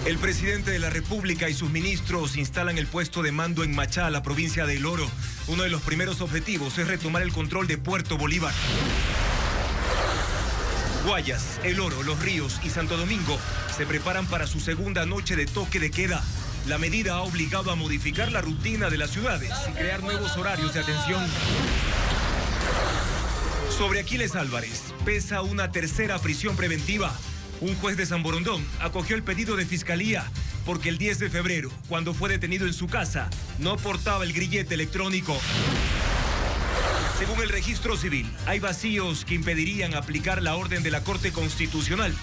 El presidente de la República y sus ministros instalan el puesto de mando en Machala, provincia de El Oro. Uno de los primeros objetivos es retomar el control de Puerto Bolívar. Guayas, El Oro, Los Ríos y Santo Domingo se preparan para su segunda noche de toque de queda. La medida ha obligado a modificar la rutina de las ciudades y crear nuevos horarios de atención. Sobre Aquiles Álvarez pesa una tercera prisión preventiva. Un juez de San Borondón acogió el pedido de fiscalía porque el 10 de febrero, cuando fue detenido en su casa, no portaba el grillete electrónico. Según el registro civil, hay vacíos que impedirían aplicar la orden de la Corte Constitucional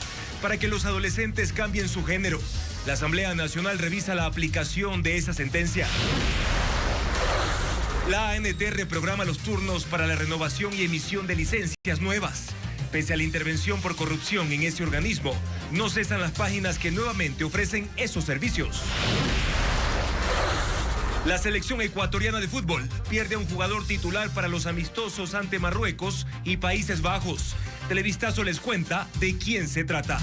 para que los adolescentes cambien su género. La Asamblea Nacional revisa la aplicación de esa sentencia. La ANT reprograma los turnos para la renovación y emisión de licencias nuevas. Pese a la intervención por corrupción en ese organismo, no cesan las páginas que nuevamente ofrecen esos servicios. La selección ecuatoriana de fútbol pierde a un jugador titular para los amistosos ante Marruecos y Países Bajos. Televistazo les cuenta de quién se trata.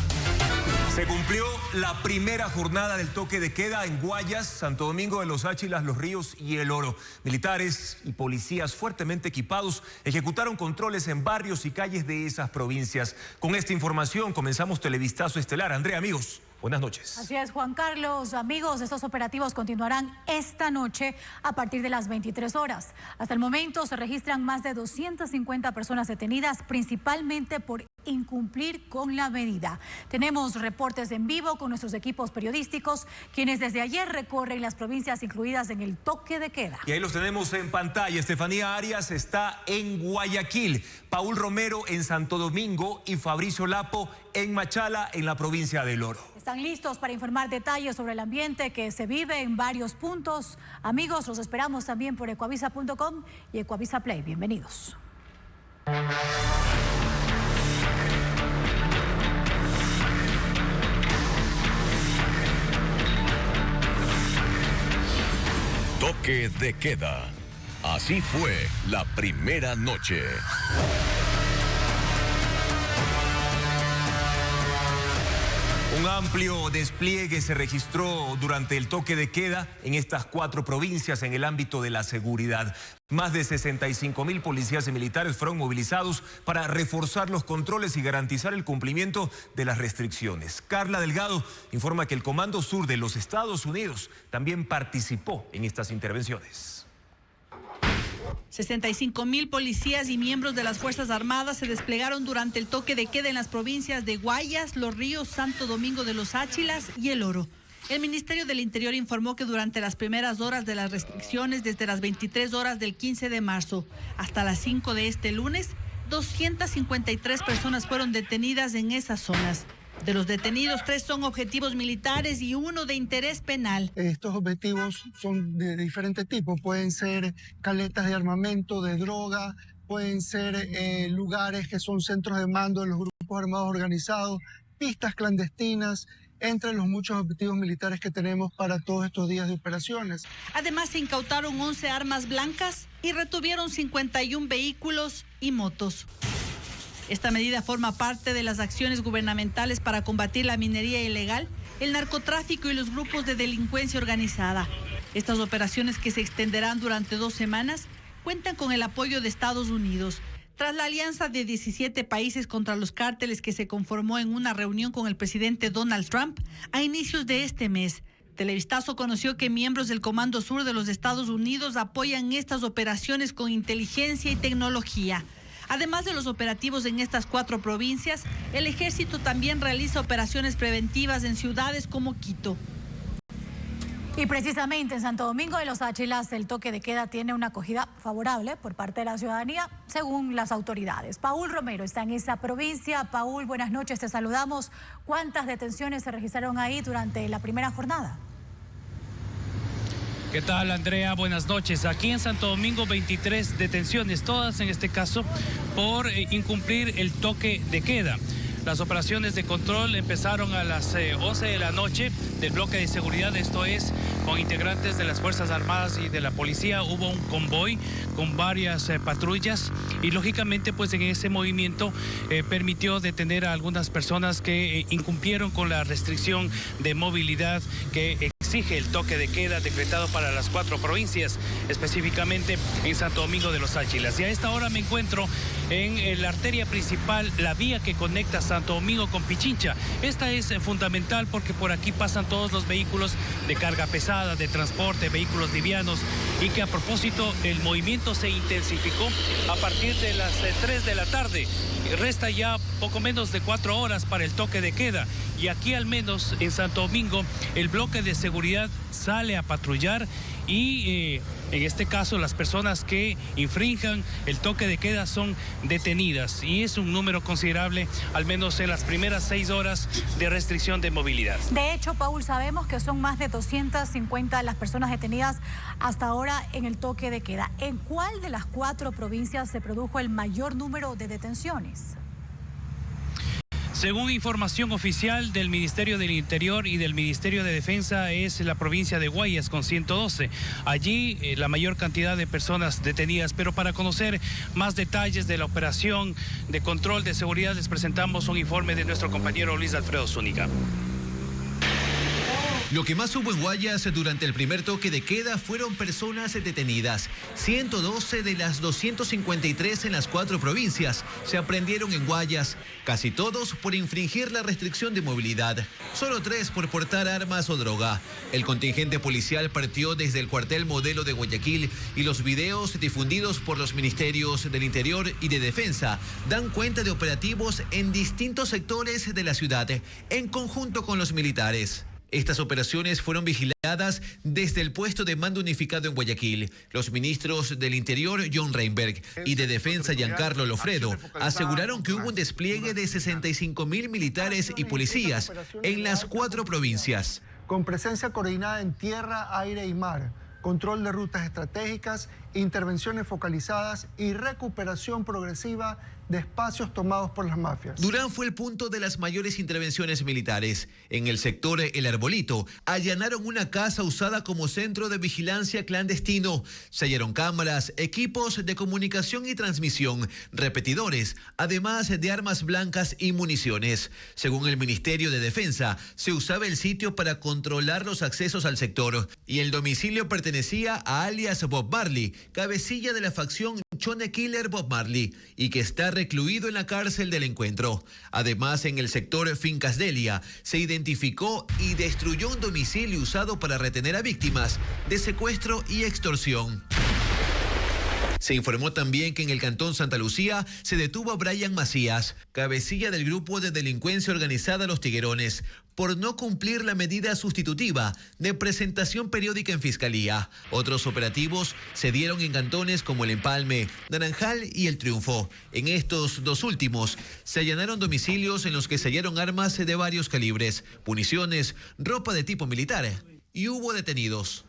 Se cumplió la primera jornada del toque de queda en Guayas, Santo Domingo de los Áchilas, Los Ríos y El Oro. Militares y policías fuertemente equipados ejecutaron controles en barrios y calles de esas provincias. Con esta información comenzamos Televistazo Estelar. Andrea, amigos, buenas noches. Así es, Juan Carlos. Amigos, estos operativos continuarán esta noche a partir de las 23 horas. Hasta el momento se registran más de 250 personas detenidas, principalmente por incumplir con la medida. Tenemos reportes en vivo con nuestros equipos periodísticos, quienes desde ayer recorren las provincias incluidas en el toque de queda. Y ahí los tenemos en pantalla. Estefanía Arias está en Guayaquil, Paul Romero en Santo Domingo y Fabricio Lapo en Machala, en la provincia de El Oro. Están listos para informar detalles sobre el ambiente que se vive en varios puntos. Amigos, los esperamos también por ecuavisa.com y Ecuavisa Play. Bienvenidos. Toque de queda. Así fue la primera noche. Un amplio despliegue se registró durante el toque de queda en estas 4 provincias en el ámbito de la seguridad. Más de 65.000 policías y militares fueron movilizados para reforzar los controles y garantizar el cumplimiento de las restricciones. Carla Delgado informa que el Comando Sur de los Estados Unidos también participó en estas intervenciones. 65.000 policías y miembros de las Fuerzas Armadas se desplegaron durante el toque de queda en las provincias de Guayas, Los Ríos, Santo Domingo de los Áchilas y El Oro. El Ministerio del Interior informó que durante las primeras horas de las restricciones, desde las 23 horas del 15 de marzo hasta las 5 de este lunes, 253 personas fueron detenidas en esas zonas. De los detenidos, 3 son objetivos militares y 1 de interés penal. Estos objetivos son de diferentes tipos. Pueden ser caletas de armamento, de droga, pueden ser lugares que son centros de mando de los grupos armados organizados, pistas clandestinas, entre los muchos objetivos militares que tenemos para todos estos días de operaciones. Además, se incautaron 11 armas blancas y retuvieron 51 vehículos y motos. Esta medida forma parte de las acciones gubernamentales para combatir la minería ilegal, el narcotráfico y los grupos de delincuencia organizada. Estas operaciones, que se extenderán durante 2 semanas, cuentan con el apoyo de Estados Unidos. Tras la alianza de 17 países contra los cárteles que se conformó en una reunión con el presidente Donald Trump a inicios de este mes, Televistazo conoció que miembros del Comando Sur de los Estados Unidos apoyan estas operaciones con inteligencia y tecnología. Además de los operativos en estas 4 provincias, el Ejército también realiza operaciones preventivas en ciudades como Quito. Y precisamente en Santo Domingo de los Áchilas, el toque de queda tiene una acogida favorable por parte de la ciudadanía, según las autoridades. Paul Romero está en esa provincia. Paul, buenas noches, te saludamos. ¿Cuántas detenciones se registraron ahí durante la primera jornada? ¿Qué tal, Andrea? Buenas noches. Aquí en Santo Domingo, 23 detenciones, todas en este caso por incumplir el toque de queda. Las operaciones de control empezaron a las 11 de la noche del bloque de seguridad, esto es, con integrantes de las Fuerzas Armadas y de la policía. Hubo un convoy con varias patrullas y lógicamente pues en ese movimiento permitió detener a algunas personas que incumplieron con la restricción de movilidad que exige el toque de queda decretado para las 4 provincias, específicamente en Santo Domingo de los Áchilas. Y a esta hora me encuentro en la arteria principal, la vía que conecta Santo Domingo con Pichincha. Esta es fundamental porque por aquí pasan todos los vehículos de carga pesada, de transporte, vehículos livianos, y que a propósito el movimiento se intensificó a partir de las 3 de la tarde. Resta ya poco menos de 4 horas para el toque de queda y aquí al menos en Santo Domingo el bloque de seguridad sale a patrullar y en este caso las personas que infrinjan el toque de queda son detenidas y es un número considerable, al menos en las primeras 6 horas de restricción de movilidad. De hecho, Paul, sabemos que son más de 250 las personas detenidas hasta ahora en el toque de queda. ¿En cuál de las 4 provincias se produjo el mayor número de detenciones? Según información oficial del Ministerio del Interior y del Ministerio de Defensa, es la provincia de Guayas con 112. Allí la mayor cantidad de personas detenidas. Pero para conocer más detalles de la operación de control de seguridad les presentamos un informe de nuestro compañero Luis Alfredo Zúñiga. Lo que más hubo en Guayas durante el primer toque de queda fueron personas detenidas. 112 de las 253 en las 4 provincias se aprendieron en Guayas, casi todos por infringir la restricción de movilidad, solo 3 por portar armas o droga. El contingente policial partió desde el cuartel Modelo de Guayaquil y los videos difundidos por los ministerios del Interior y de Defensa dan cuenta de operativos en distintos sectores de la ciudad, en conjunto con los militares. Estas operaciones fueron vigiladas desde el puesto de mando unificado en Guayaquil. Los ministros del Interior, John Reinberg, y de Defensa, Giancarlo Lofredo, aseguraron que hubo un despliegue de 65.000 militares y policías en las 4 provincias. Con presencia coordinada en tierra, aire y mar, control de rutas estratégicas, intervenciones focalizadas y recuperación progresiva de espacios tomados por las mafias. Durán fue el punto de las mayores intervenciones militares. En el sector El Arbolito, allanaron una casa usada como centro de vigilancia clandestino. Se hallaron cámaras, equipos de comunicación y transmisión, repetidores, además de armas blancas y municiones. Según el Ministerio de Defensa, se usaba el sitio para controlar los accesos al sector y el domicilio pertenecía a alias Bob Marley, cabecilla de la facción Chone Killer Bob Marley, y que está recluido en la cárcel del Encuentro. Además, en el sector Fincas Delia se identificó y destruyó un domicilio usado para retener a víctimas de secuestro y extorsión. Se informó también que en el cantón Santa Lucía se detuvo a Brian Macías, cabecilla del grupo de delincuencia organizada Los Tiguerones, por no cumplir la medida sustitutiva de presentación periódica en Fiscalía. Otros operativos se dieron en cantones como El Empalme, Naranjal y El Triunfo. En estos 2 últimos se allanaron domicilios en los que se hallaron armas de varios calibres, municiones, ropa de tipo militar y hubo detenidos.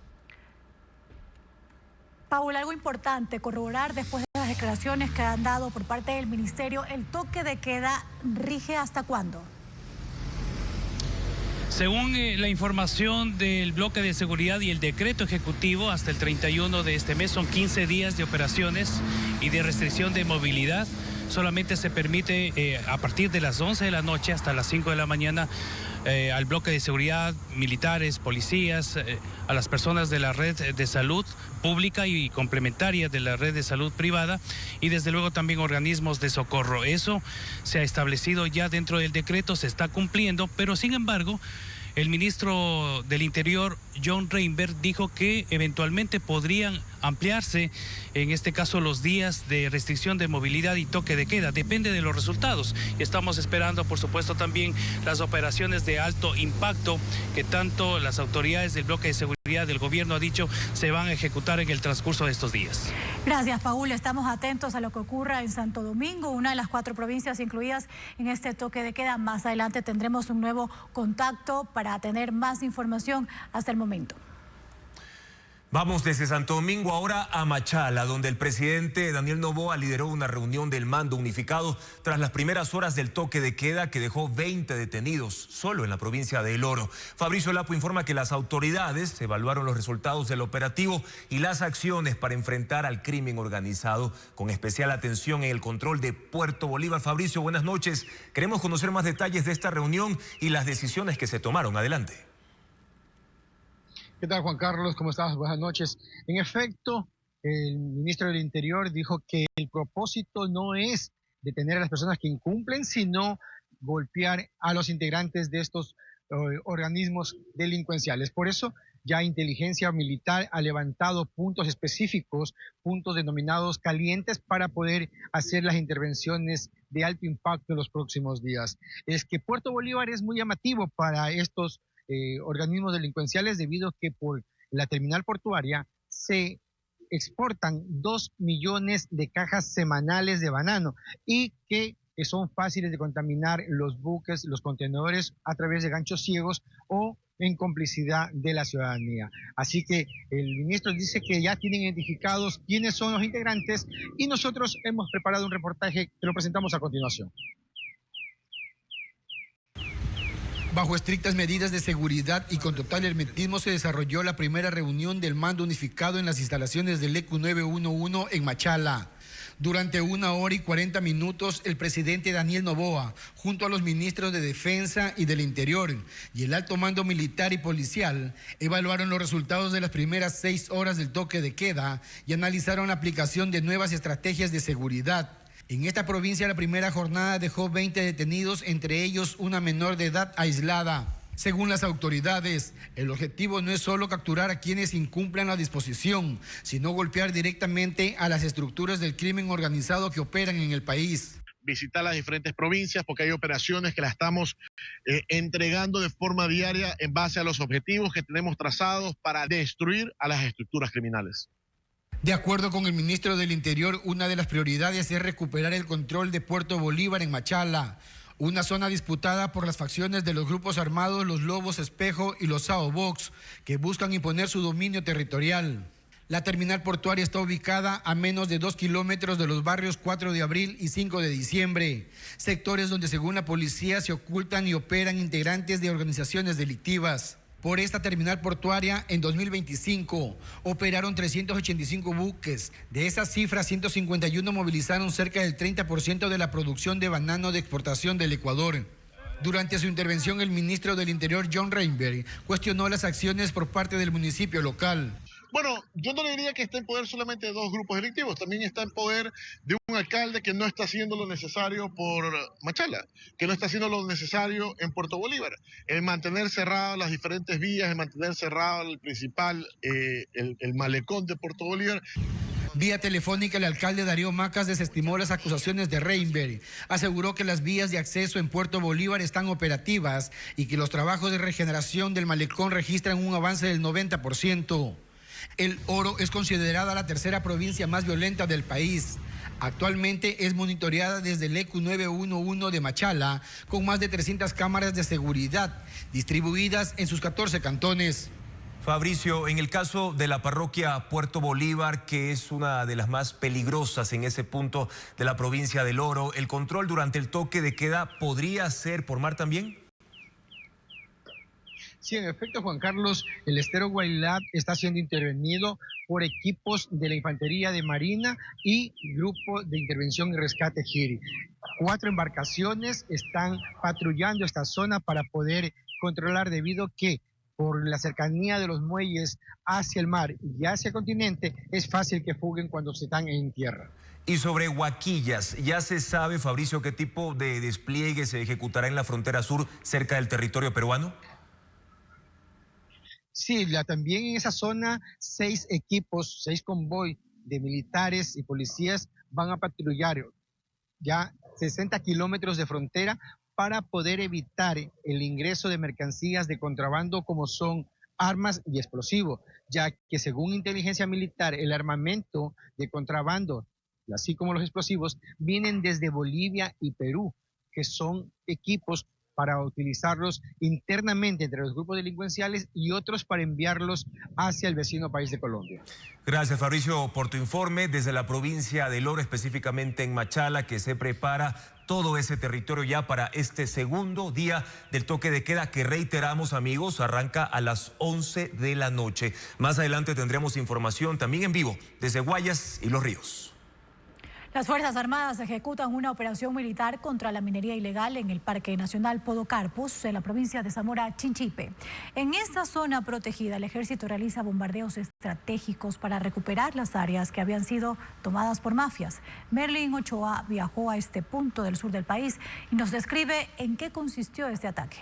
Paul, algo importante corroborar después de las declaraciones que han dado por parte del Ministerio, ¿el toque de queda rige hasta cuándo? Según la información del bloque de seguridad y el decreto ejecutivo, hasta el 31 de este mes son 15 días de operaciones y de restricción de movilidad. Solamente se permite a partir de las 11 de la noche hasta las 5 de la mañana al bloque de seguridad, militares, policías, a las personas de la red de salud pública y complementaria de la red de salud privada y desde luego también organismos de socorro. Eso se ha establecido ya dentro del decreto, se está cumpliendo, pero sin embargo el ministro del Interior, John Reinberg, dijo que eventualmente podrían ampliarse, en este caso, los días de restricción de movilidad y toque de queda. Depende de los resultados. Y estamos esperando, por supuesto, también las operaciones de alto impacto que tanto las autoridades del bloque de seguridad del gobierno ha dicho se van a ejecutar en el transcurso de estos días. Gracias, Paul. Estamos atentos a lo que ocurra en Santo Domingo, una de las 4 provincias incluidas en este toque de queda. Más adelante tendremos un nuevo contacto para tener más información hasta el momento. Vamos desde Santo Domingo ahora a Machala, donde el presidente Daniel Noboa lideró una reunión del mando unificado tras las primeras horas del toque de queda que dejó 20 detenidos solo en la provincia de El Oro. Fabricio Lapo informa que las autoridades evaluaron los resultados del operativo y las acciones para enfrentar al crimen organizado, con especial atención en el control de Puerto Bolívar. Fabricio, buenas noches. Queremos conocer más detalles de esta reunión y las decisiones que se tomaron. Adelante. ¿Qué tal, Juan Carlos? ¿Cómo estás? Buenas noches. En efecto, el ministro del Interior dijo que el propósito no es detener a las personas que incumplen, sino golpear a los integrantes de estos organismos delincuenciales. Por eso, ya inteligencia militar ha levantado puntos específicos, puntos denominados calientes, para poder hacer las intervenciones de alto impacto en los próximos días. Es que Puerto Bolívar es muy llamativo para estos organismos delincuenciales, debido a que por la terminal portuaria se exportan 2 millones de cajas semanales de banano y que son fáciles de contaminar los buques, los contenedores, a través de ganchos ciegos o en complicidad de la ciudadanía. Así que el ministro dice que ya tienen identificados quiénes son los integrantes y nosotros hemos preparado un reportaje que lo presentamos a continuación. Bajo estrictas medidas de seguridad y con total hermetismo se desarrolló la primera reunión del mando unificado en las instalaciones del ECU 911 en Machala. Durante 1 hora y 40 minutos, el presidente Daniel Noboa, junto a los ministros de Defensa y del Interior y el alto mando militar y policial, evaluaron los resultados de las primeras 6 horas del toque de queda y analizaron la aplicación de nuevas estrategias de seguridad. En esta provincia, la primera jornada dejó 20 detenidos, entre ellos una menor de edad aislada. Según las autoridades, el objetivo no es solo capturar a quienes incumplan la disposición, sino golpear directamente a las estructuras del crimen organizado que operan en el país. Visitar las diferentes provincias, porque hay operaciones que las estamos entregando de forma diaria en base a los objetivos que tenemos trazados para destruir a las estructuras criminales. De acuerdo con el ministro del Interior, una de las prioridades es recuperar el control de Puerto Bolívar en Machala, una zona disputada por las facciones de los grupos armados, los Lobos Espejo y los Sao Box, que buscan imponer su dominio territorial. La terminal portuaria está ubicada a menos de 2 kilómetros de los barrios 4 de abril y 5 de diciembre, sectores donde, según la policía, se ocultan y operan integrantes de organizaciones delictivas. Por esta terminal portuaria, en 2025, operaron 385 buques. De esas cifras, 151 movilizaron cerca del 30% de la producción de banano de exportación del Ecuador. Durante su intervención, el ministro del Interior, John Reinberg, cuestionó las acciones por parte del municipio local. Bueno, yo no le diría que está en poder solamente de 2 grupos delictivos, también está en poder de un alcalde que no está haciendo lo necesario por Machala, que no está haciendo lo necesario en Puerto Bolívar. El mantener cerradas las diferentes vías, el mantener cerrado el principal, el malecón de Puerto Bolívar. Vía telefónica, el alcalde Darío Macas desestimó las acusaciones de Reinberg. Aseguró que las vías de acceso en Puerto Bolívar están operativas y que los trabajos de regeneración del malecón registran un avance del 90%. El Oro es considerada la tercera provincia más violenta del país. Actualmente es monitoreada desde el ECU 911 de Machala, con más de 300 cámaras de seguridad distribuidas en sus 14 cantones. Fabricio, en el caso de la parroquia Puerto Bolívar, que es una de las más peligrosas en ese punto de la provincia del Oro, ¿el control durante el toque de queda podría ser por mar también? Sí, en efecto, Juan Carlos, el estero Guailab está siendo intervenido por equipos de la Infantería de Marina y Grupo de Intervención y Rescate Giri. 4 embarcaciones están patrullando esta zona para poder controlar, debido a que por la cercanía de los muelles hacia el mar y hacia el continente, es fácil que fuguen cuando se están en tierra. Y sobre Huaquillas, ¿ya se sabe, Fabricio, qué tipo de despliegue se ejecutará en la frontera sur cerca del territorio peruano? Sí, también en esa zona 6 equipos, 6 convoy de militares y policías van a patrullar ya 60 kilómetros de frontera para poder evitar el ingreso de mercancías de contrabando como son armas y explosivos, ya que según inteligencia militar el armamento de contrabando, así como los explosivos, vienen desde Bolivia y Perú, que son equipos para utilizarlos internamente entre los grupos delincuenciales y otros para enviarlos hacia el vecino país de Colombia. Gracias, Fabricio, por tu informe desde la provincia del Oro, específicamente en Machala, que se prepara todo ese territorio ya para este segundo día del toque de queda que, reiteramos, amigos, arranca a las 11 de la noche. Más adelante tendremos información también en vivo desde Guayas y Los Ríos. Las Fuerzas Armadas ejecutan una operación militar contra la minería ilegal en el Parque Nacional Podocarpus, en la provincia de Zamora Chinchipe. En esta zona protegida, el ejército realiza bombardeos estratégicos para recuperar las áreas que habían sido tomadas por mafias. Merlin Ochoa viajó a este punto del sur del país y nos describe en qué consistió este ataque.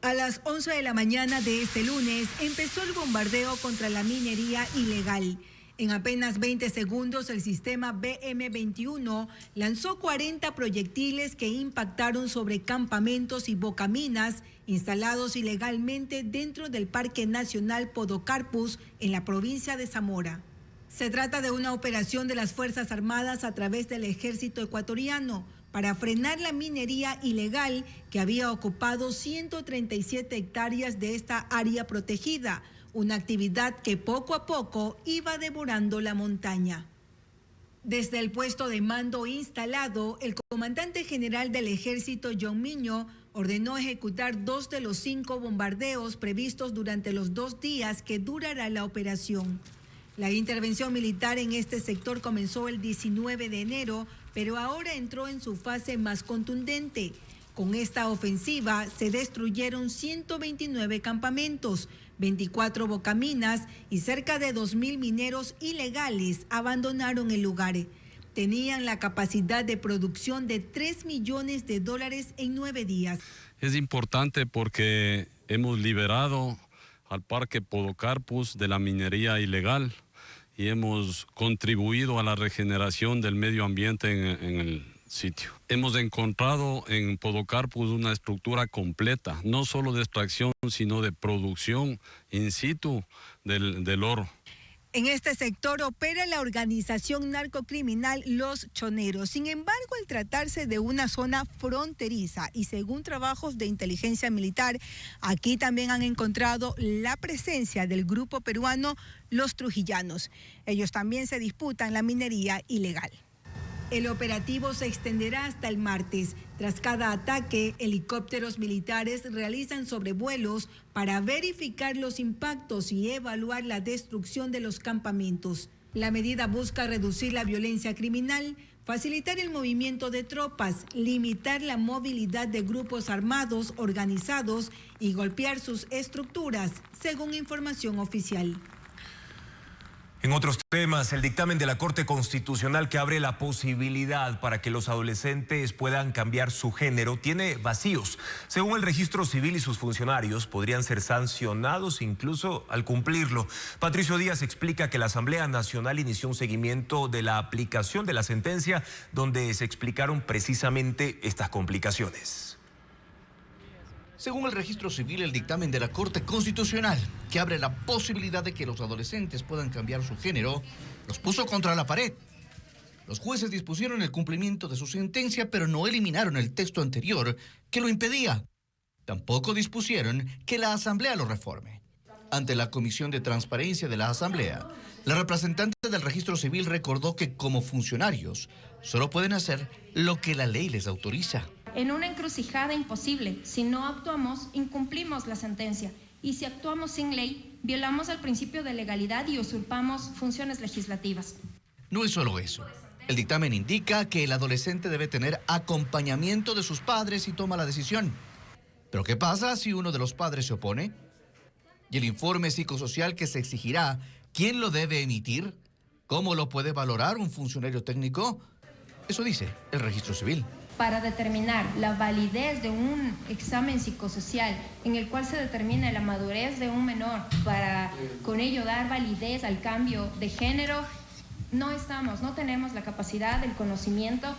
A las 11 de la mañana de este lunes empezó el bombardeo contra la minería ilegal. En apenas 20 segundos el sistema BM-21 lanzó 40 proyectiles que impactaron sobre campamentos y bocaminas instalados ilegalmente dentro del Parque Nacional Podocarpus en la provincia de Zamora. Se trata de una operación de las Fuerzas Armadas a través del ejército ecuatoriano para frenar la minería ilegal que había ocupado 137 hectáreas de esta área protegida, una actividad que poco a poco iba devorando la montaña. Desde el puesto de mando instalado, el comandante general del ejército, John Miño, ordenó ejecutar 2 de los 5 bombardeos previstos durante los 2 días que durará la operación. La intervención militar en este sector comenzó el 19 de enero, pero ahora entró en su fase más contundente. Con esta ofensiva se destruyeron 129 campamentos, 24 bocaminas y cerca de 2.000 mineros ilegales abandonaron el lugar. Tenían la capacidad de producción de $3 millones en 9 días. Es importante porque hemos liberado al Parque Podocarpus de la minería ilegal y hemos contribuido a la regeneración del medio ambiente en el sitio. Hemos encontrado en Podocarpus una estructura completa, no solo de extracción, sino de producción in situ del oro. En este sector opera la organización narcocriminal Los Choneros. Sin embargo, al tratarse de una zona fronteriza y según trabajos de inteligencia militar, aquí también han encontrado la presencia del grupo peruano Los Trujillanos. Ellos también se disputan la minería ilegal. El operativo se extenderá hasta el martes. Tras cada ataque, helicópteros militares realizan sobrevuelos para verificar los impactos y evaluar la destrucción de los campamentos. La medida busca reducir la violencia criminal, facilitar el movimiento de tropas, limitar la movilidad de grupos armados organizados y golpear sus estructuras, según información oficial. En otros temas, el dictamen de la Corte Constitucional que abre la posibilidad para que los adolescentes puedan cambiar su género tiene vacíos. Según el registro civil y sus funcionarios, podrían ser sancionados incluso al cumplirlo. Patricio Díaz explica que la Asamblea Nacional inició un seguimiento de la aplicación de la sentencia donde se explicaron precisamente estas complicaciones. Según el registro civil, el dictamen de la Corte Constitucional, que abre la posibilidad de que los adolescentes puedan cambiar su género, los puso contra la pared. Los jueces dispusieron el cumplimiento de su sentencia, pero no eliminaron el texto anterior que lo impedía. Tampoco dispusieron que la Asamblea lo reforme. Ante la Comisión de Transparencia de la Asamblea, la representante del registro civil recordó que como funcionarios solo pueden hacer lo que la ley les autoriza. En una encrucijada imposible. Si no actuamos, incumplimos la sentencia. Y si actuamos sin ley, violamos el principio de legalidad y usurpamos funciones legislativas. No es solo eso. El dictamen indica que el adolescente debe tener acompañamiento de sus padres y toma la decisión. ¿Pero qué pasa si uno de los padres se opone? ¿Y el informe psicosocial que se exigirá, quién lo debe emitir? ¿Cómo lo puede valorar un funcionario técnico? Eso dice el registro civil. Para determinar la validez de un examen psicosocial en el cual se determina la madurez de un menor, para con ello dar validez al cambio de género, no tenemos la capacidad, el conocimiento.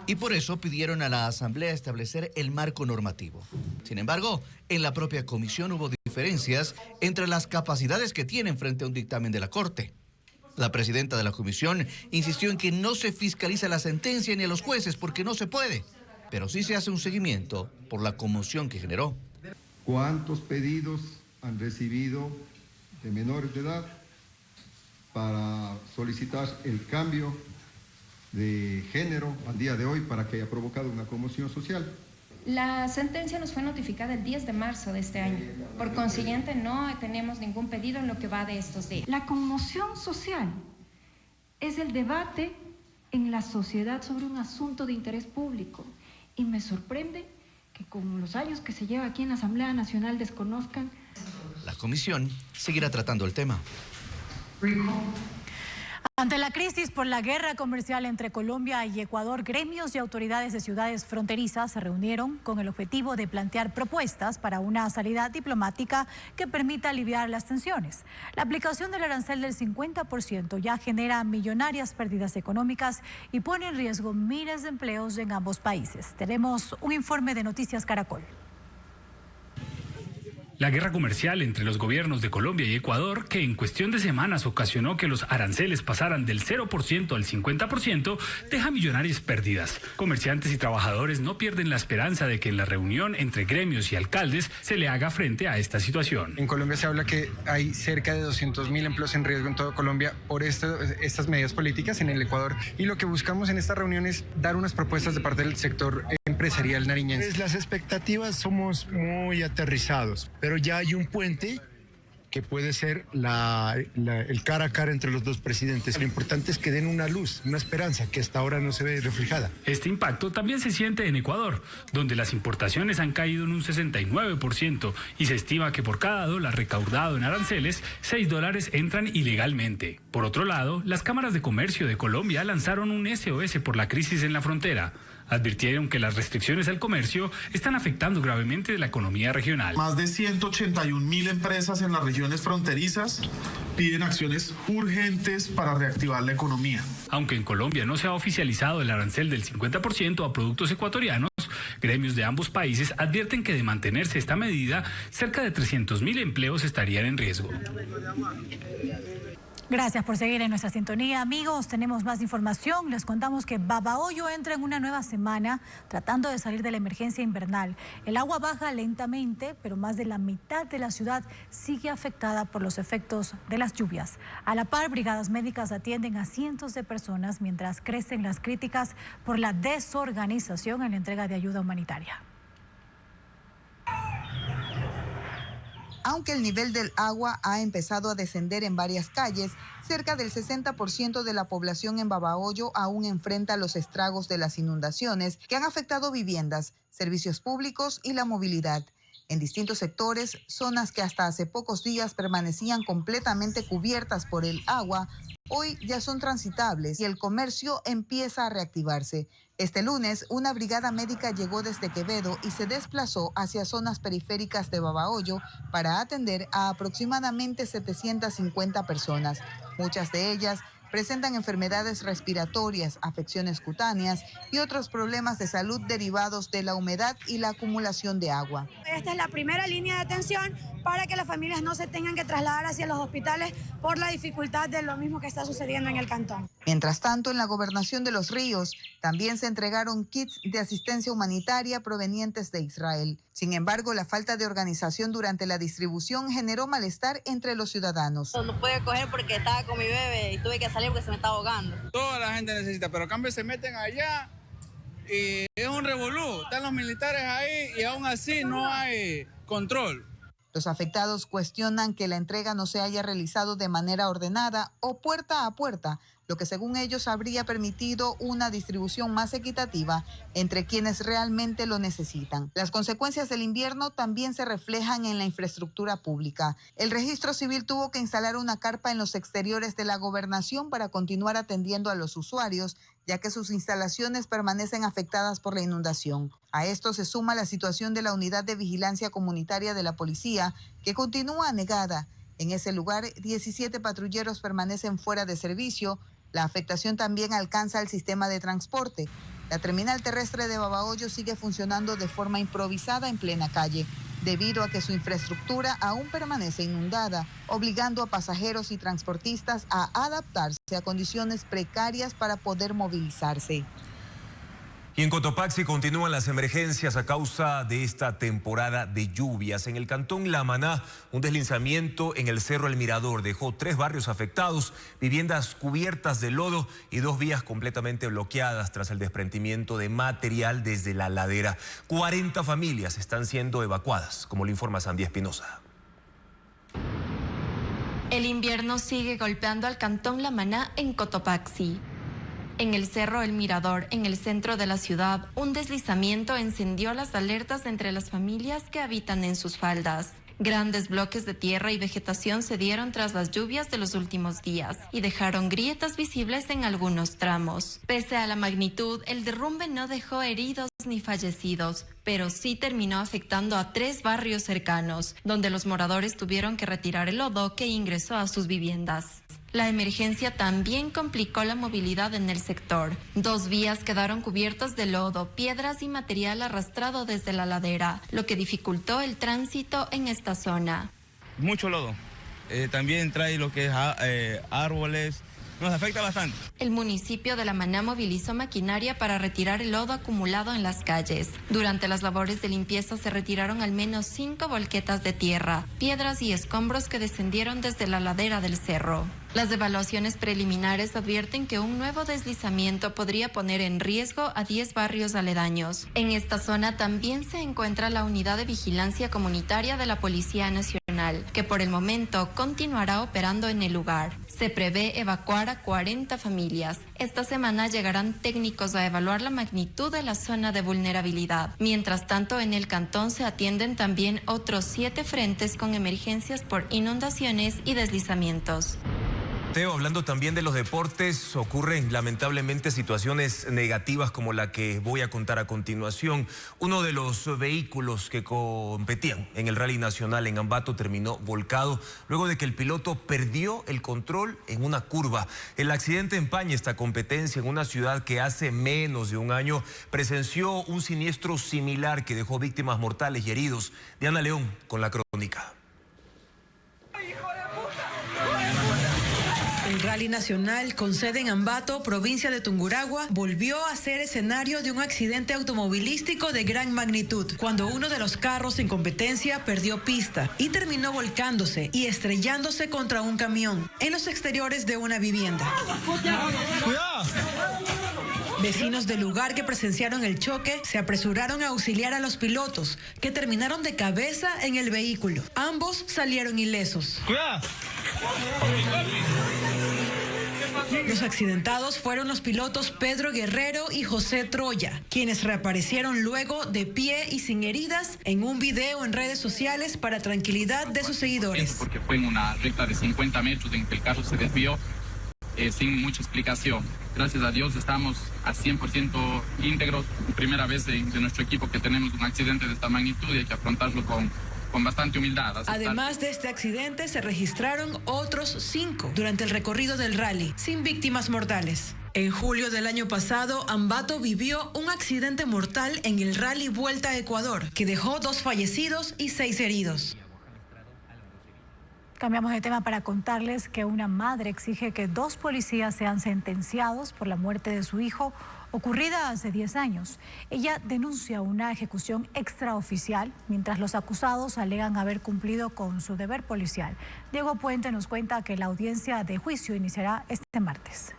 Y por eso pidieron a la Asamblea establecer el marco normativo. Sin embargo, en la propia comisión hubo diferencias entre las capacidades que tienen frente a un dictamen de la Corte. La presidenta de la comisión insistió en que no se fiscaliza la sentencia ni a los jueces porque no se puede, pero sí se hace un seguimiento por la conmoción que generó. ¿Cuántos pedidos han recibido de menores de edad para solicitar el cambio de género al día de hoy para que haya provocado una conmoción social? La sentencia nos fue notificada el 10 de marzo de este año. Por consiguiente, no tenemos ningún pedido en lo que va de estos días. La conmoción social es el debate en la sociedad sobre un asunto de interés público. Y me sorprende que con los años que se lleva aquí en la Asamblea Nacional desconozcan. La comisión seguirá tratando el tema. Ante la crisis por la guerra comercial entre Colombia y Ecuador, gremios y autoridades de ciudades fronterizas se reunieron con el objetivo de plantear propuestas para una salida diplomática que permita aliviar las tensiones. La aplicación del arancel del 50% ya genera millonarias pérdidas económicas y pone en riesgo miles de empleos en ambos países. Tenemos un informe de Noticias Caracol. La guerra comercial entre los gobiernos de Colombia y Ecuador, que en cuestión de semanas ocasionó que los aranceles pasaran del 0% al 50%, deja millonarias pérdidas. Comerciantes y trabajadores no pierden la esperanza de que en la reunión entre gremios y alcaldes se le haga frente a esta situación. En Colombia se habla que hay cerca de 200.000 empleos en riesgo en toda Colombia por estas medidas políticas en el Ecuador. Y lo que buscamos en esta reunión es dar unas propuestas de parte del sector empresarial nariñense. Pues las expectativas somos muy aterrizados, pero ya hay un puente que puede ser el cara a cara entre los dos presidentes. Lo importante es que den una luz, una esperanza que hasta ahora no se ve reflejada. Este impacto también se siente en Ecuador, donde las importaciones han caído en un 69% y se estima que por cada dólar recaudado en aranceles, $6 entran ilegalmente. Por otro lado, las cámaras de comercio de Colombia lanzaron un SOS por la crisis en la frontera. Advirtieron que las restricciones al comercio están afectando gravemente la economía regional. Más de 181.000 empresas en las regiones fronterizas piden acciones urgentes para reactivar la economía. Aunque en Colombia no se ha oficializado el arancel del 50% a productos ecuatorianos, gremios de ambos países advierten que de mantenerse esta medida, cerca de 300.000 empleos estarían en riesgo. Gracias por seguir en nuestra sintonía. Amigos, tenemos más información. Les contamos que Babahoyo entra en una nueva semana tratando de salir de la emergencia invernal. El agua baja lentamente, pero más de la mitad de la ciudad sigue afectada por los efectos de las lluvias. A la par, brigadas médicas atienden a cientos de personas mientras crecen las críticas por la desorganización en la entrega de ayuda humanitaria. Aunque el nivel del agua ha empezado a descender en varias calles, cerca del 60% de la población en Babahoyo aún enfrenta los estragos de las inundaciones que han afectado viviendas, servicios públicos y la movilidad. En distintos sectores, zonas que hasta hace pocos días permanecían completamente cubiertas por el agua, hoy ya son transitables y el comercio empieza a reactivarse. Este lunes, una brigada médica llegó desde Quevedo y se desplazó hacia zonas periféricas de Babahoyo para atender a aproximadamente 750 personas. Muchas de ellas presentan enfermedades respiratorias, afecciones cutáneas y otros problemas de salud derivados de la humedad y la acumulación de agua. Esta es la primera línea de atención para que las familias no se tengan que trasladar hacia los hospitales por la dificultad de lo mismo que está sucediendo en el cantón. Mientras tanto, en la gobernación de Los Ríos también se entregaron kits de asistencia humanitaria provenientes de Israel. Sin embargo, la falta de organización durante la distribución generó malestar entre los ciudadanos. No pude coger porque estaba con mi bebé y tuve que salir porque se me estaba ahogando. Toda la gente necesita, pero a cambio se meten allá y es un revolú. Están los militares ahí y aún así no hay control. Los afectados cuestionan que la entrega no se haya realizado de manera ordenada o puerta a puerta, lo que según ellos habría permitido una distribución más equitativa entre quienes realmente lo necesitan. Las consecuencias del invierno también se reflejan en la infraestructura pública. El Registro Civil tuvo que instalar una carpa en los exteriores de la gobernación para continuar atendiendo a los usuarios, ya que sus instalaciones permanecen afectadas por la inundación. A esto se suma la situación de la Unidad de Vigilancia Comunitaria de la Policía, que continúa negada. En ese lugar, 17 patrulleros permanecen fuera de servicio. La afectación también alcanza al sistema de transporte. La terminal terrestre de Babahoyo sigue funcionando de forma improvisada en plena calle. debido a que su infraestructura aún permanece inundada, obligando a pasajeros y transportistas a adaptarse a condiciones precarias para poder movilizarse. Y en Cotopaxi continúan las emergencias a causa de esta temporada de lluvias. En el cantón La Maná, un deslizamiento en el Cerro El Mirador dejó 3 barrios afectados, viviendas cubiertas de lodo y 2 vías completamente bloqueadas tras el desprendimiento de material desde la ladera. 40 familias están siendo evacuadas, como lo informa Sandy Espinosa. El invierno sigue golpeando al cantón La Maná en Cotopaxi. En el Cerro El Mirador, en el centro de la ciudad, un deslizamiento encendió las alertas entre las familias que habitan en sus faldas. Grandes bloques de tierra y vegetación se dieron tras las lluvias de los últimos días y dejaron grietas visibles en algunos tramos. Pese a la magnitud, el derrumbe no dejó heridos ni fallecidos, pero sí terminó afectando a 3 barrios cercanos, donde los moradores tuvieron que retirar el lodo que ingresó a sus viviendas. La emergencia también complicó la movilidad en el sector. 2 vías quedaron cubiertas de lodo, piedras y material arrastrado desde la ladera, lo que dificultó el tránsito en esta zona. Mucho lodo. También trae lo que es árboles. Nos afecta bastante. El municipio de La Maná movilizó maquinaria para retirar el lodo acumulado en las calles. Durante las labores de limpieza se retiraron al menos 5 volquetas de tierra, piedras y escombros que descendieron desde la ladera del cerro. Las evaluaciones preliminares advierten que un nuevo deslizamiento podría poner en riesgo a 10 barrios aledaños. En esta zona también se encuentra la unidad de vigilancia comunitaria de la Policía Nacional, que por el momento continuará operando en el lugar. Se prevé evacuar a 40 familias. Esta semana llegarán técnicos a evaluar la magnitud de la zona de vulnerabilidad. Mientras tanto, en el cantón se atienden también otros 7 frentes con emergencias por inundaciones y deslizamientos. Teo, hablando también de los deportes, ocurren lamentablemente situaciones negativas como la que voy a contar a continuación. Uno de los vehículos que competían en el Rally Nacional en Ambato terminó volcado luego de que el piloto perdió el control en una curva. El accidente empaña esta competencia en una ciudad que hace menos de un año presenció un siniestro similar que dejó víctimas mortales y heridos. Diana León con la crónica. El Rally Nacional, con sede en Ambato, provincia de Tungurahua, volvió a ser escenario de un accidente automovilístico de gran magnitud, cuando uno de los carros en competencia perdió pista y terminó volcándose y estrellándose contra un camión en los exteriores de una vivienda. Vecinos del lugar que presenciaron el choque se apresuraron a auxiliar a los pilotos, que terminaron de cabeza en el vehículo. Ambos salieron ilesos. Los accidentados fueron los pilotos Pedro Guerrero y José Troya, quienes reaparecieron luego de pie y sin heridas en un video en redes sociales para tranquilidad de sus seguidores. Porque fue en una recta de 50 metros en que el carro se desvió sin mucha explicación. Gracias a Dios estamos a 100% íntegros. Primera vez de nuestro equipo que tenemos un accidente de esta magnitud y hay que afrontarlo con bastante humildad. Además de este accidente, se registraron otros 5 durante el recorrido del rally, sin víctimas mortales. En julio del año pasado, Ambato vivió un accidente mortal en el rally Vuelta a Ecuador, que dejó 2 fallecidos y 6 heridos. Cambiamos de tema para contarles que una madre exige que 2 policías sean sentenciados por la muerte de su hijo ocurrida hace 10 años. Ella denuncia una ejecución extraoficial, mientras los acusados alegan haber cumplido con su deber policial. Diego Puente nos cuenta que la audiencia de juicio iniciará este martes.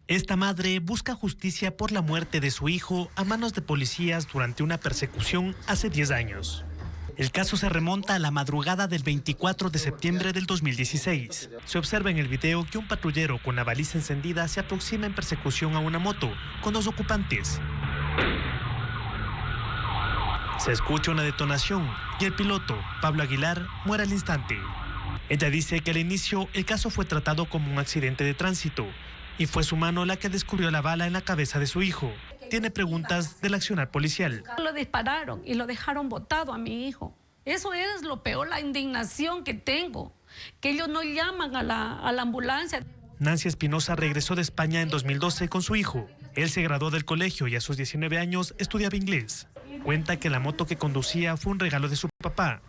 Esta madre busca justicia por la muerte de su hijo a manos de policías durante una persecución hace 10 años. El caso se remonta a la madrugada del 24 de septiembre del 2016. Se observa en el video que un patrullero con la baliza encendida se aproxima en persecución a una moto con 2 ocupantes. Se escucha una detonación y el piloto, Pablo Aguilar, muere al instante. Ella dice que al inicio el caso fue tratado como un accidente de tránsito y fue su mano la que descubrió la bala en la cabeza de su hijo. Tiene preguntas del accionar policial. Lo dispararon y lo dejaron botado a mi hijo. Eso es lo peor, la indignación que tengo, que ellos no llaman a la ambulancia. Nancy Espinosa regresó de España en 2012 con su hijo. Él se graduó del colegio y a sus 19 años estudiaba inglés. Cuenta que la moto que conducía fue un regalo de su papá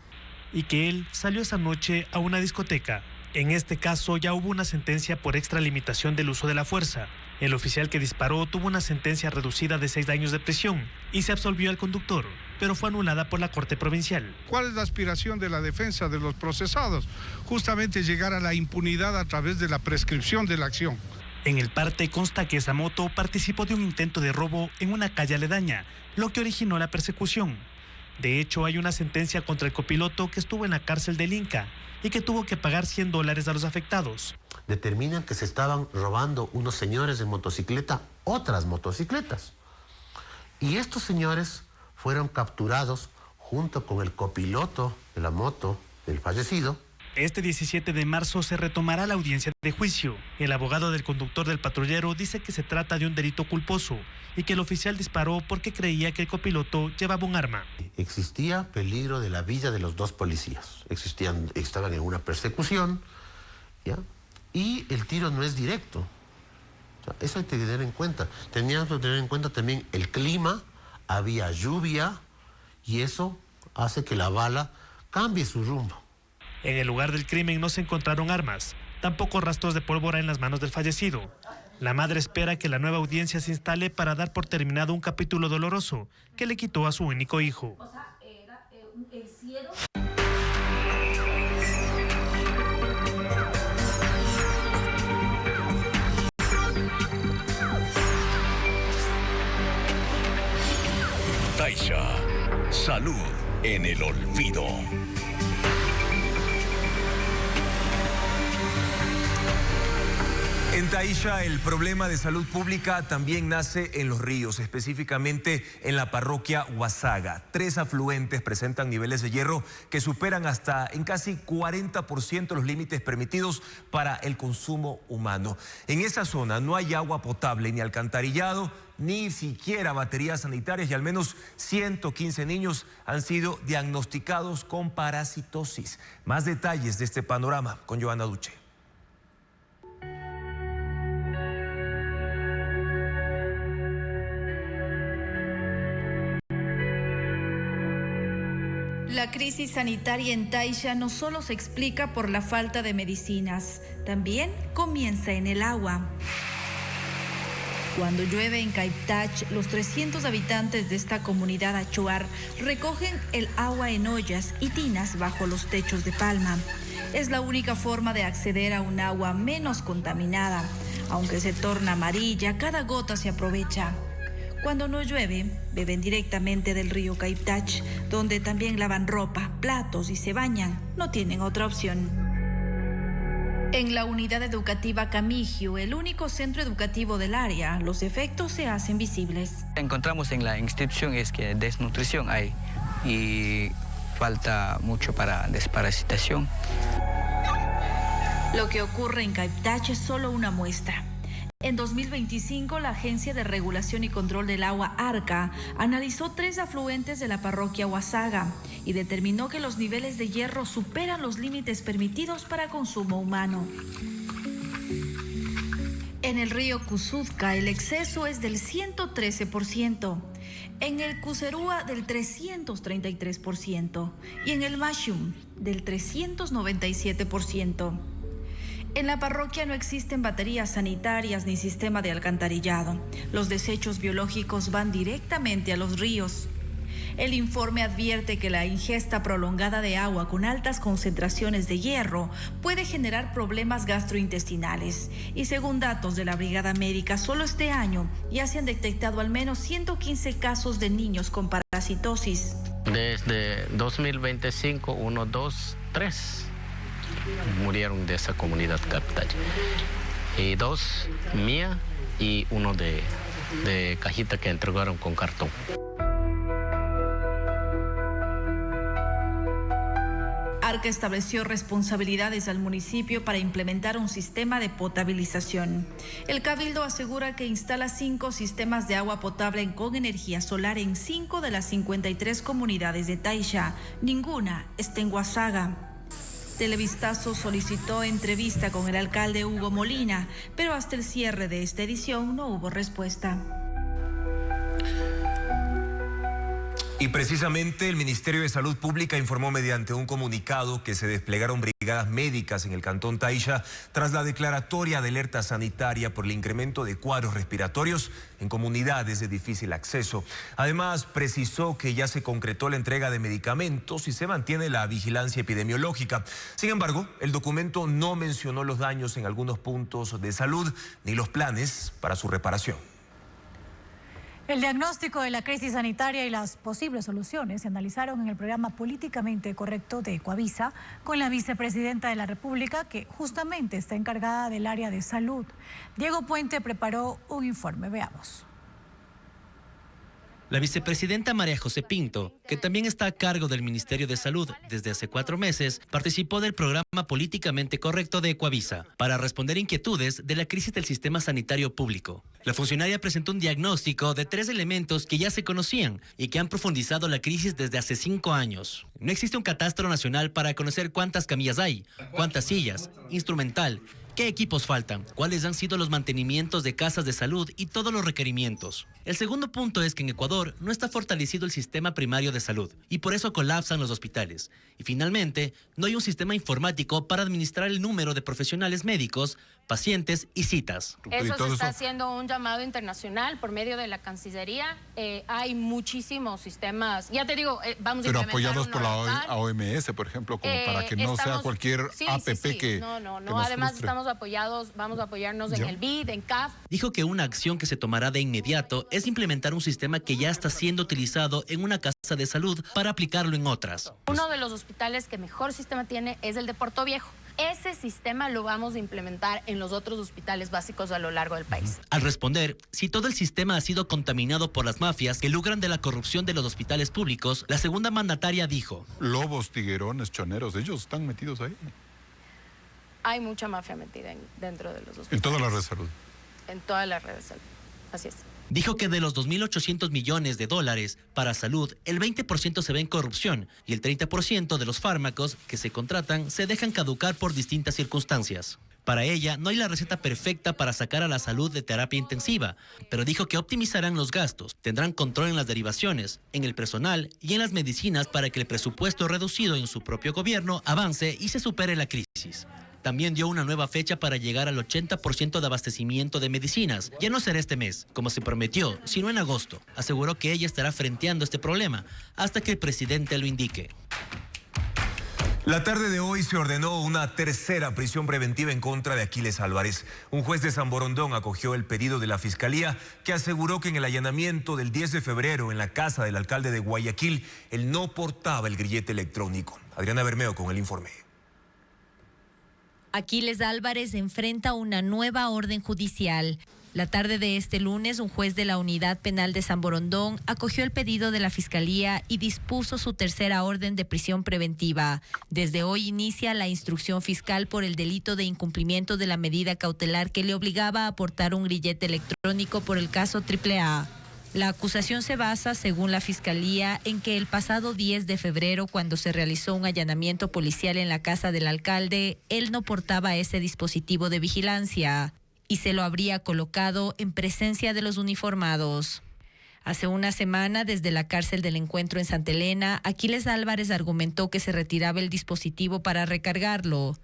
y que él salió esa noche a una discoteca. En este caso ya hubo una sentencia por extralimitación del uso de la fuerza. El oficial que disparó tuvo una sentencia reducida de 6 años de prisión y se absolvió al conductor, pero fue anulada por la Corte Provincial. ¿Cuál es la aspiración de la defensa de los procesados? Justamente llegar a la impunidad a través de la prescripción de la acción. En el parte consta que esa moto participó de un intento de robo en una calle aledaña, lo que originó la persecución. De hecho, hay una sentencia contra el copiloto que estuvo en la cárcel del Inca y que tuvo que pagar $100 a los afectados. Determinan que se estaban robando unos señores en motocicleta, otras motocicletas. Y estos señores fueron capturados junto con el copiloto de la moto del fallecido. Este 17 de marzo se retomará la audiencia de juicio. El abogado del conductor del patrullero dice que se trata de un delito culposo y que el oficial disparó porque creía que el copiloto llevaba un arma. Existía peligro de la vida de los dos policías. Estaban en una persecución, ¿ya? Y el tiro no es directo. O sea, eso hay que tener en cuenta. Teníamos que tener en cuenta también el clima, había lluvia y eso hace que la bala cambie su rumbo. En el lugar del crimen no se encontraron armas, tampoco rastros de pólvora en las manos del fallecido. La madre espera que la nueva audiencia se instale para dar por terminado un capítulo doloroso que le quitó a su único hijo. Taisha, salud en el olvido. En Taisha, el problema de salud pública también nace en los ríos, específicamente en la parroquia Huasaga. 3 afluentes presentan niveles de hierro que superan hasta en casi 40% los límites permitidos para el consumo humano. En esa zona no hay agua potable ni alcantarillado, ni siquiera baterías sanitarias y al menos 115 niños han sido diagnosticados con parasitosis. Más detalles de este panorama con Joana Duche. La crisis sanitaria en Taisha no solo se explica por la falta de medicinas, también comienza en el agua. Cuando llueve en Caiptach, los 300 habitantes de esta comunidad achuar recogen el agua en ollas y tinas bajo los techos de palma. Es la única forma de acceder a un agua menos contaminada. Aunque se torna amarilla, cada gota se aprovecha. Cuando no llueve, beben directamente del río Caiptach, donde también lavan ropa, platos y se bañan. No tienen otra opción. En la unidad educativa Camigio, el único centro educativo del área, los efectos se hacen visibles. Encontramos en la inscripción es que desnutrición hay y falta mucho para desparasitación. Lo que ocurre en Caiptach es solo una muestra. En 2025, la Agencia de Regulación y Control del Agua, ARCA, analizó 3 afluentes de la parroquia Huasaga y determinó que los niveles de hierro superan los límites permitidos para consumo humano. En el río Cusuzca, el exceso es del 113%, en el Cuserúa del 333% y en el Mashum del 397%. En la parroquia no existen baterías sanitarias ni sistema de alcantarillado. Los desechos biológicos van directamente a los ríos. El informe advierte que la ingesta prolongada de agua con altas concentraciones de hierro puede generar problemas gastrointestinales. Y según datos de la Brigada Médica, solo este año ya se han detectado al menos 115 casos de niños con parasitosis. Desde 2025, 1, 2, 3 murieron de esa comunidad Caiptach. Y 2 mía y 1 de cajita que entregaron con cartón. ARCA estableció responsabilidades al municipio para implementar un sistema de potabilización. El Cabildo asegura que instala 5 sistemas de agua potable con energía solar en 5 de las 53 comunidades de Taisha. Ninguna está en Huasaga. Televistazo solicitó entrevista con el alcalde Hugo Molina, pero hasta el cierre de esta edición no hubo respuesta. Y precisamente el Ministerio de Salud Pública informó mediante un comunicado que se desplegaron brigadas médicas en el Cantón Taisha tras la declaratoria de alerta sanitaria por el incremento de cuadros respiratorios en comunidades de difícil acceso. Además, precisó que ya se concretó la entrega de medicamentos y se mantiene la vigilancia epidemiológica. Sin embargo, el documento no mencionó los daños en algunos puntos de salud ni los planes para su reparación. El diagnóstico de la crisis sanitaria y las posibles soluciones se analizaron en el programa Políticamente Correcto de Ecuavisa con la vicepresidenta de la República, que justamente está encargada del área de salud. Diego Puente preparó un informe, veamos. La vicepresidenta María José Pinto, que también está a cargo del Ministerio de Salud desde hace 4 meses, participó del programa Políticamente Correcto de Ecuavisa para responder inquietudes de la crisis del sistema sanitario público. La funcionaria presentó un diagnóstico de 3 elementos que ya se conocían y que han profundizado la crisis desde hace 5 años. No existe un catastro nacional para conocer cuántas camillas hay, cuántas sillas, instrumental, qué equipos faltan, cuáles han sido los mantenimientos de casas de salud y todos los requerimientos. El segundo punto es que en Ecuador no está fortalecido el sistema primario de salud y por eso colapsan los hospitales. Y finalmente, no hay un sistema informático para administrar el número de profesionales médicos, pacientes y citas. Eso se está haciendo un llamado internacional por medio de la Cancillería. Hay muchísimos sistemas. Ya te digo, vamos a implementar. Pero apoyados por la OMS, por ejemplo, como para que no sea cualquier APP que... No. Además estamos apoyados, vamos a apoyarnos en el BID, en CAF. Dijo que una acción que se tomará de inmediato es implementar un sistema que ya está siendo utilizado en una casa de salud para aplicarlo en otras. Uno de los hospitales que mejor sistema tiene es el de Puerto Viejo. Ese sistema lo vamos a implementar en los otros hospitales básicos a lo largo del país. Al responder, si todo el sistema ha sido contaminado por las mafias que lucran de la corrupción de los hospitales públicos, la segunda mandataria dijo: lobos, tiguerones, choneros, ellos están metidos ahí. Hay mucha mafia metida dentro de los hospitales. En toda la red de salud. En toda la red de salud, así es. Dijo que de los 2.800 millones de dólares para salud, el 20% se ve en corrupción y el 30% de los fármacos que se contratan se dejan caducar por distintas circunstancias. Para ella, no hay la receta perfecta para sacar a la salud de terapia intensiva, pero dijo que optimizarán los gastos, tendrán control en las derivaciones, en el personal y en las medicinas para que el presupuesto reducido en su propio gobierno avance y se supere la crisis. También dio una nueva fecha para llegar al 80% de abastecimiento de medicinas. Ya no será este mes, como se prometió, sino en agosto. Aseguró que ella estará frenteando este problema hasta que el presidente lo indique. La tarde de hoy se ordenó una tercera prisión preventiva en contra de Aquiles Álvarez. Un juez de San Borondón acogió el pedido de la Fiscalía, que aseguró que en el allanamiento del 10 de febrero en la casa del alcalde de Guayaquil, él no portaba el grillete electrónico. Adriana Bermeo con el informe. Aquiles Álvarez enfrenta una nueva orden judicial. La tarde de este lunes, un juez de la Unidad Penal de San Borondón acogió el pedido de la Fiscalía y dispuso su tercera orden de prisión preventiva. Desde hoy inicia la instrucción fiscal por el delito de incumplimiento de la medida cautelar que le obligaba a aportar un grillete electrónico por el caso AAA. La acusación se basa, según la Fiscalía, en que el pasado 10 de febrero, cuando se realizó un allanamiento policial en la casa del alcalde, él no portaba ese dispositivo de vigilancia y se lo habría colocado en presencia de los uniformados. Hace una semana, desde la cárcel del Encuentro en Santa Elena, Aquiles Álvarez argumentó que se retiraba el dispositivo para recargarlo,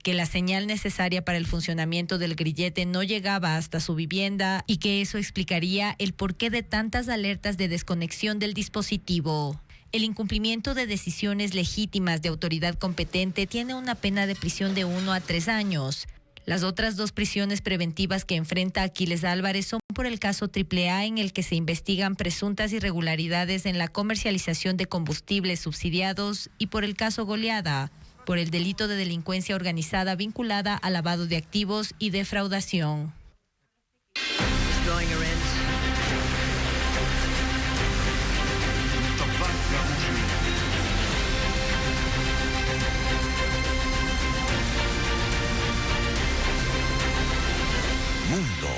que la señal necesaria para el funcionamiento del grillete no llegaba hasta su vivienda y que eso explicaría el porqué de tantas alertas de desconexión del dispositivo. El incumplimiento de decisiones legítimas de autoridad competente tiene una pena de prisión de 1 a 3 años. Las otras 2 prisiones preventivas que enfrenta Aquiles Álvarez son por el caso AAA, en el que se investigan presuntas irregularidades en la comercialización de combustibles subsidiados, y por el caso Goleada, por el delito de delincuencia organizada vinculada a lavado de activos y defraudación. Mundo.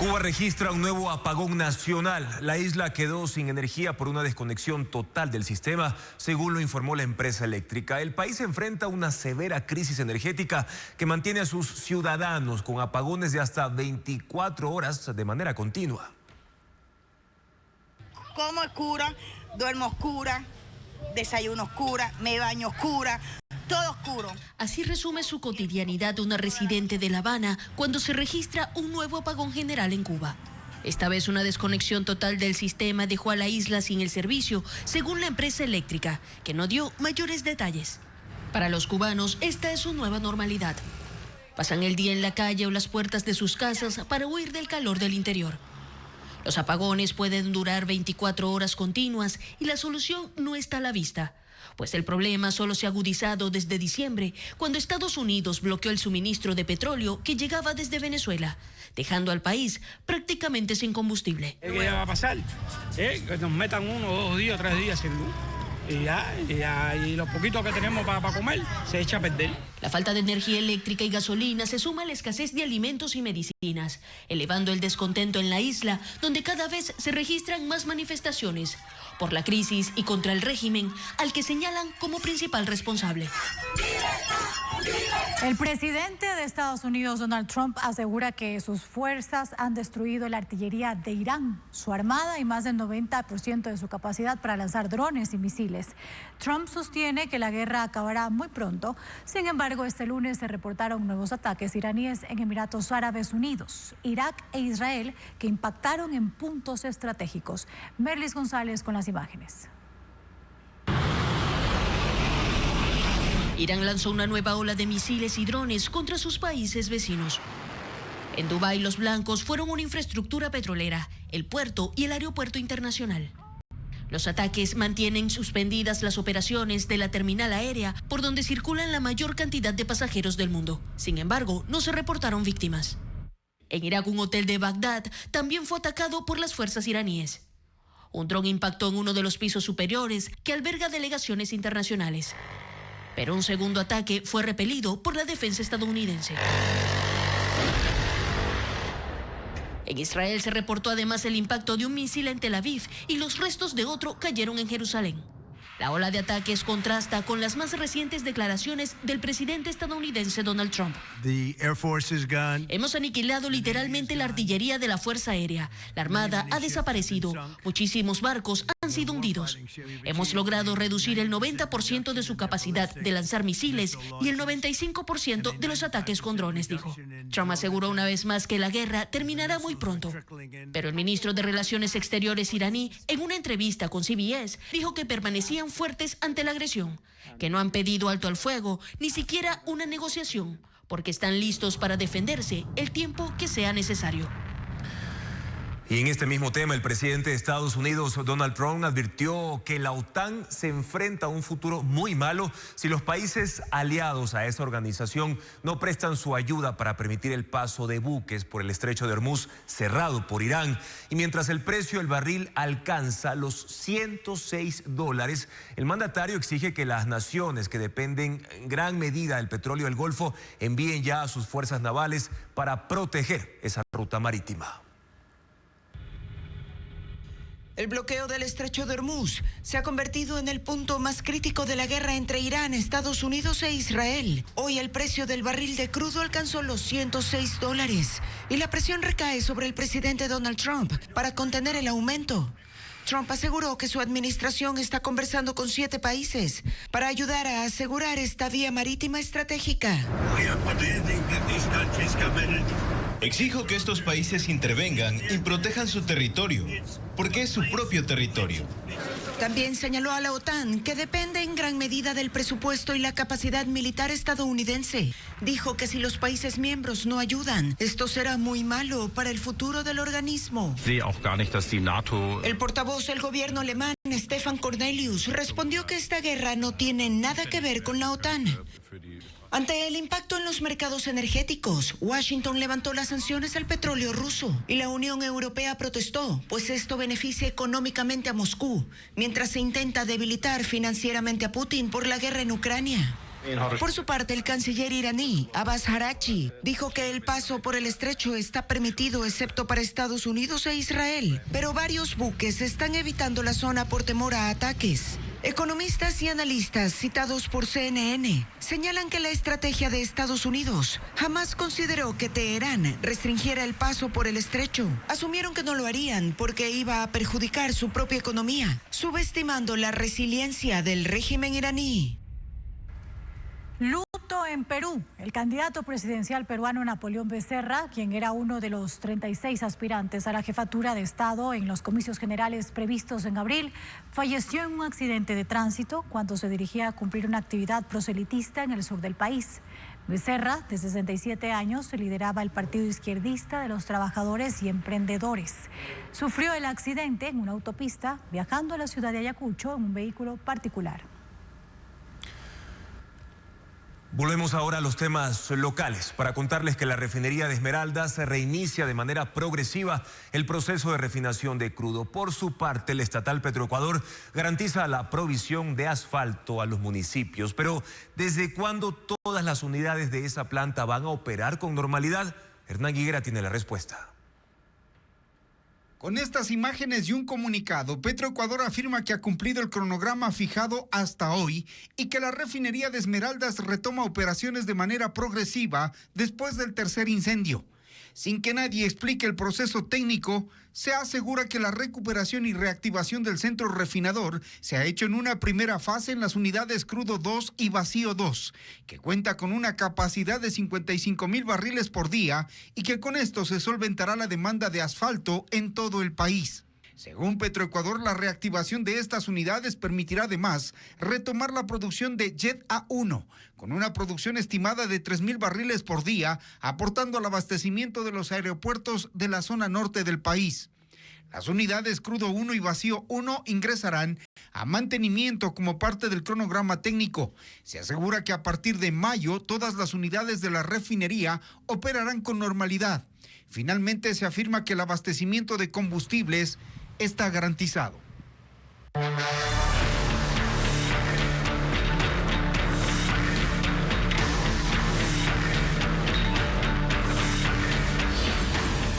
Cuba registra un nuevo apagón nacional. La isla quedó sin energía por una desconexión total del sistema, según lo informó la empresa eléctrica. El país enfrenta una severa crisis energética que mantiene a sus ciudadanos con apagones de hasta 24 horas de manera continua. Como oscura, duermo oscura, desayuno oscura, me baño oscura. Todo oscuro. Así resume su cotidianidad una residente de La Habana cuando se registra un nuevo apagón general en Cuba. Esta vez una desconexión total del sistema dejó a la isla sin el servicio, según la empresa eléctrica, que no dio mayores detalles. Para los cubanos, esta es su nueva normalidad. Pasan el día en la calle o las puertas de sus casas para huir del calor del interior. Los apagones pueden durar 24 horas continuas y la solución no está a la vista. Pues el problema solo se ha agudizado desde diciembre, cuando Estados Unidos bloqueó el suministro de petróleo que llegaba desde Venezuela, dejando al país prácticamente sin combustible. ¿Qué va a pasar? Que nos metan 1, 2 días, 3 días sin luz. Y lo poquito que tenemos para comer se echa a perder. La falta de energía eléctrica y gasolina se suma a la escasez de alimentos y medicinas, elevando el descontento en la isla, donde cada vez se registran más manifestaciones por la crisis y contra el régimen, al que señalan como principal responsable. El presidente de Estados Unidos, Donald Trump, asegura que sus fuerzas han destruido la artillería de Irán, su armada y más del 90% de su capacidad para lanzar drones y misiles. Trump sostiene que la guerra acabará muy pronto. Sin embargo, este lunes se reportaron nuevos ataques iraníes en Emiratos Árabes Unidos, Irak e Israel, que impactaron en puntos estratégicos. Merlis González con las imágenes. Irán lanzó una nueva ola de misiles y drones contra sus países vecinos. En Dubái, los blancos fueron una infraestructura petrolera, el puerto y el aeropuerto internacional. Los ataques mantienen suspendidas las operaciones de la terminal aérea por donde circulan la mayor cantidad de pasajeros del mundo. Sin embargo, no se reportaron víctimas. En Irak, un hotel de Bagdad también fue atacado por las fuerzas iraníes. Un dron impactó en uno de los pisos superiores que alberga delegaciones internacionales. Pero un segundo ataque fue repelido por la defensa estadounidense. En Israel se reportó además el impacto de un misil en Tel Aviv y los restos de otro cayeron en Jerusalén. La ola de ataques contrasta con las más recientes declaraciones del presidente estadounidense Donald Trump. Hemos aniquilado literalmente la artillería de la Fuerza Aérea. La Armada ha desaparecido. Muchísimos barcos han sido hundidos. Hemos logrado reducir el 90% de su capacidad de lanzar misiles y el 95% de los ataques con drones, dijo. Trump aseguró una vez más que la guerra terminará muy pronto. Pero el ministro de Relaciones Exteriores iraní, en una entrevista con CBS, dijo que permanecían fuertes ante la agresión, que no han pedido alto al fuego, ni siquiera una negociación, porque están listos para defenderse el tiempo que sea necesario. Y en este mismo tema, el presidente de Estados Unidos, Donald Trump, advirtió que la OTAN se enfrenta a un futuro muy malo si los países aliados a esa organización no prestan su ayuda para permitir el paso de buques por el estrecho de Hormuz cerrado por Irán. Y mientras el precio del barril alcanza los $106, el mandatario exige que las naciones que dependen en gran medida del petróleo del Golfo envíen ya a sus fuerzas navales para proteger esa ruta marítima. El bloqueo del estrecho de Hormuz se ha convertido en el punto más crítico de la guerra entre Irán, Estados Unidos e Israel. Hoy el precio del barril de crudo alcanzó los $106 y la presión recae sobre el presidente Donald Trump para contener el aumento. Trump aseguró que su administración está conversando con 7 países para ayudar a asegurar esta vía marítima estratégica. Exijo que estos países intervengan y protejan su territorio, porque es su propio territorio. También señaló a la OTAN que depende en gran medida del presupuesto y la capacidad militar estadounidense. Dijo que si los países miembros no ayudan, esto será muy malo para el futuro del organismo. El portavoz del gobierno alemán, Stefan Cornelius, respondió que esta guerra no tiene nada que ver con la OTAN. Ante el impacto en los mercados energéticos, Washington levantó las sanciones al petróleo ruso y la Unión Europea protestó, pues esto beneficia económicamente a Moscú, mientras se intenta debilitar financieramente a Putin por la guerra en Ucrania. Por su parte, el canciller iraní, Abbas Araghchi, dijo que el paso por el estrecho está permitido excepto para Estados Unidos e Israel, pero varios buques están evitando la zona por temor a ataques. Economistas y analistas citados por CNN señalan que la estrategia de Estados Unidos jamás consideró que Teherán restringiera el paso por el estrecho. Asumieron que no lo harían porque iba a perjudicar su propia economía, subestimando la resiliencia del régimen iraní. Luto en Perú. El candidato presidencial peruano Napoleón Becerra, quien era uno de los 36 aspirantes a la jefatura de Estado en los comicios generales previstos en abril, falleció en un accidente de tránsito cuando se dirigía a cumplir una actividad proselitista en el sur del país. Becerra, de 67 años, lideraba el Partido Izquierdista de los Trabajadores y Emprendedores. Sufrió el accidente en una autopista viajando a la ciudad de Ayacucho en un vehículo particular. Volvemos ahora a los temas locales para contarles que la refinería de Esmeraldas reinicia de manera progresiva el proceso de refinación de crudo. Por su parte, el estatal Petroecuador garantiza la provisión de asfalto a los municipios. Pero, ¿desde cuándo todas las unidades de esa planta van a operar con normalidad? Hernán Higuera tiene la respuesta. Con estas imágenes y un comunicado, Petroecuador afirma que ha cumplido el cronograma fijado hasta hoy y que la refinería de Esmeraldas retoma operaciones de manera progresiva después del tercer incendio. Sin que nadie explique el proceso técnico, se asegura que la recuperación y reactivación del centro refinador se ha hecho en una primera fase en las unidades Crudo 2 y Vacío 2, que cuenta con una capacidad de 55,000 barriles por día y que con esto se solventará la demanda de asfalto en todo el país. Según Petroecuador, la reactivación de estas unidades permitirá además retomar la producción de Jet A1, con una producción estimada de 3,000 barriles por día, aportando al abastecimiento de los aeropuertos de la zona norte del país. Las unidades Crudo 1 y Vacío 1 ingresarán a mantenimiento como parte del cronograma técnico. Se asegura que a partir de mayo todas las unidades de la refinería operarán con normalidad. Finalmente se afirma que el abastecimiento de combustibles está garantizado.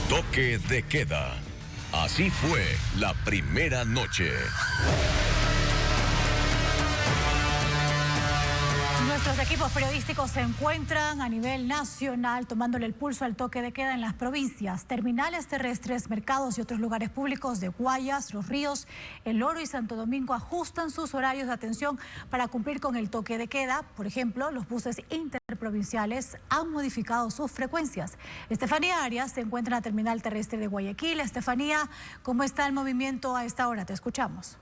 Toque de queda. Así fue la primera noche. Nuestros equipos periodísticos se encuentran a nivel nacional tomándole el pulso al toque de queda en las provincias. Terminales terrestres, mercados y otros lugares públicos de Guayas, Los Ríos, El Oro y Santo Domingo ajustan sus horarios de atención para cumplir con el toque de queda. Por ejemplo, los buses interprovinciales han modificado sus frecuencias. Estefanía Arias se encuentra en la terminal terrestre de Guayaquil. Estefanía, ¿cómo está el movimiento a esta hora? Te escuchamos.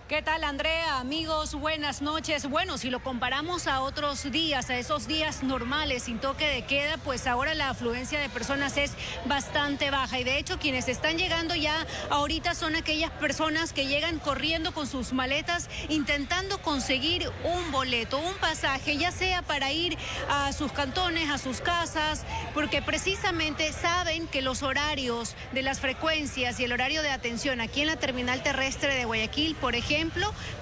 ¿Qué tal, Andrea? Amigos, buenas noches. Bueno, si lo comparamos a otros días, a esos días normales sin toque de queda, pues ahora la afluencia de personas es bastante baja. Y de hecho, quienes están llegando ya ahorita son aquellas personas que llegan corriendo con sus maletas, intentando conseguir un boleto, un pasaje, ya sea para ir a sus cantones, a sus casas, porque precisamente saben que los horarios de las frecuencias y el horario de atención aquí en la terminal terrestre de Guayaquil, por ejemplo,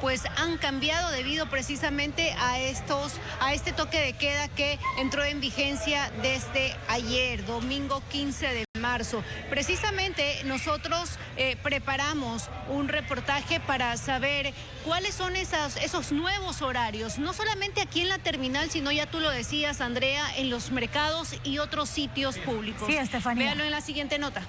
pues han cambiado debido precisamente a este toque de queda que entró en vigencia desde ayer, domingo 15 de marzo. Precisamente nosotros preparamos un reportaje para saber cuáles son esos nuevos horarios, no solamente aquí en la terminal, sino ya tú lo decías, Andrea, en los mercados y otros sitios públicos. Sí, Estefanía. Véalo en la siguiente nota.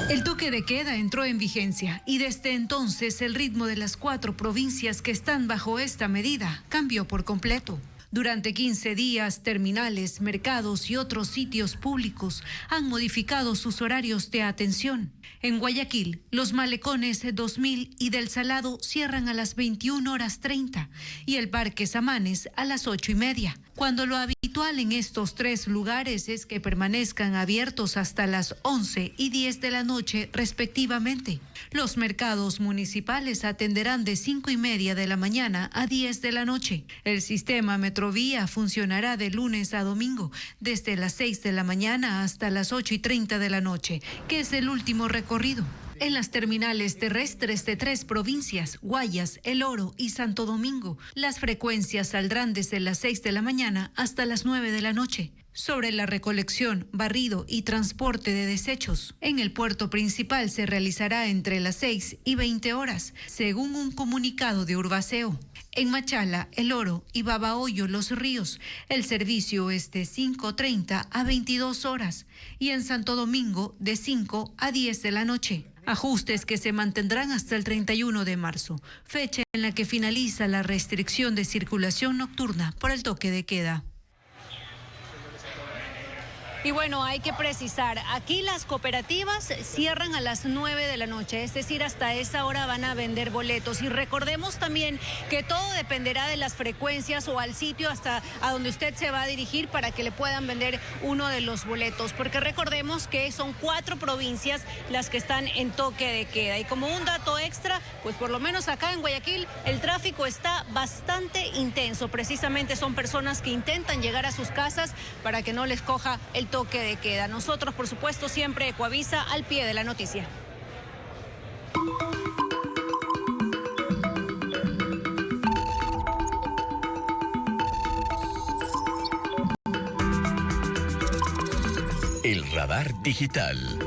El toque de queda entró en vigencia y desde entonces el ritmo de las 4 provincias que están bajo esta medida cambió por completo. Durante 15 días, terminales, mercados y otros sitios públicos han modificado sus horarios de atención. En Guayaquil, los malecones 2000 y del Salado cierran a las 21:30 y el Parque Samanes a las 8:30. Cuando lo habitual en estos 3 lugares es que permanezcan abiertos hasta las 11 y 10 de la noche respectivamente. Los mercados municipales atenderán de 5:30 de la mañana a 10 de la noche. El sistema Metrovía funcionará de lunes a domingo, desde las 6 de la mañana hasta las 8:30 de la noche, que es el último recorrido. En las terminales terrestres de 3 provincias, Guayas, El Oro y Santo Domingo, las frecuencias saldrán desde las 6 de la mañana hasta las 9 de la noche. Sobre la recolección, barrido y transporte de desechos, en el puerto principal se realizará entre las 6 y 20 horas, según un comunicado de Urbaceo. En Machala, El Oro y Babahoyo, Los Ríos, el servicio es de 5:30 a 22 horas y en Santo Domingo de 5 a 10 de la noche. Ajustes que se mantendrán hasta el 31 de marzo, fecha en la que finaliza la restricción de circulación nocturna por el toque de queda. Y bueno, hay que precisar, aquí las cooperativas cierran a las 9 de la noche, es decir, hasta esa hora van a vender boletos. Y recordemos también que todo dependerá de las frecuencias o al sitio hasta a donde usted se va a dirigir para que le puedan vender uno de los boletos. Porque recordemos que son 4 provincias las que están en toque de queda. Y como un dato extra, pues por lo menos acá en Guayaquil el tráfico está bastante intenso. Precisamente son personas que intentan llegar a sus casas para que no les coja el toque de queda. Nosotros, por supuesto, siempre Ecuavisa al pie de la noticia. El radar digital.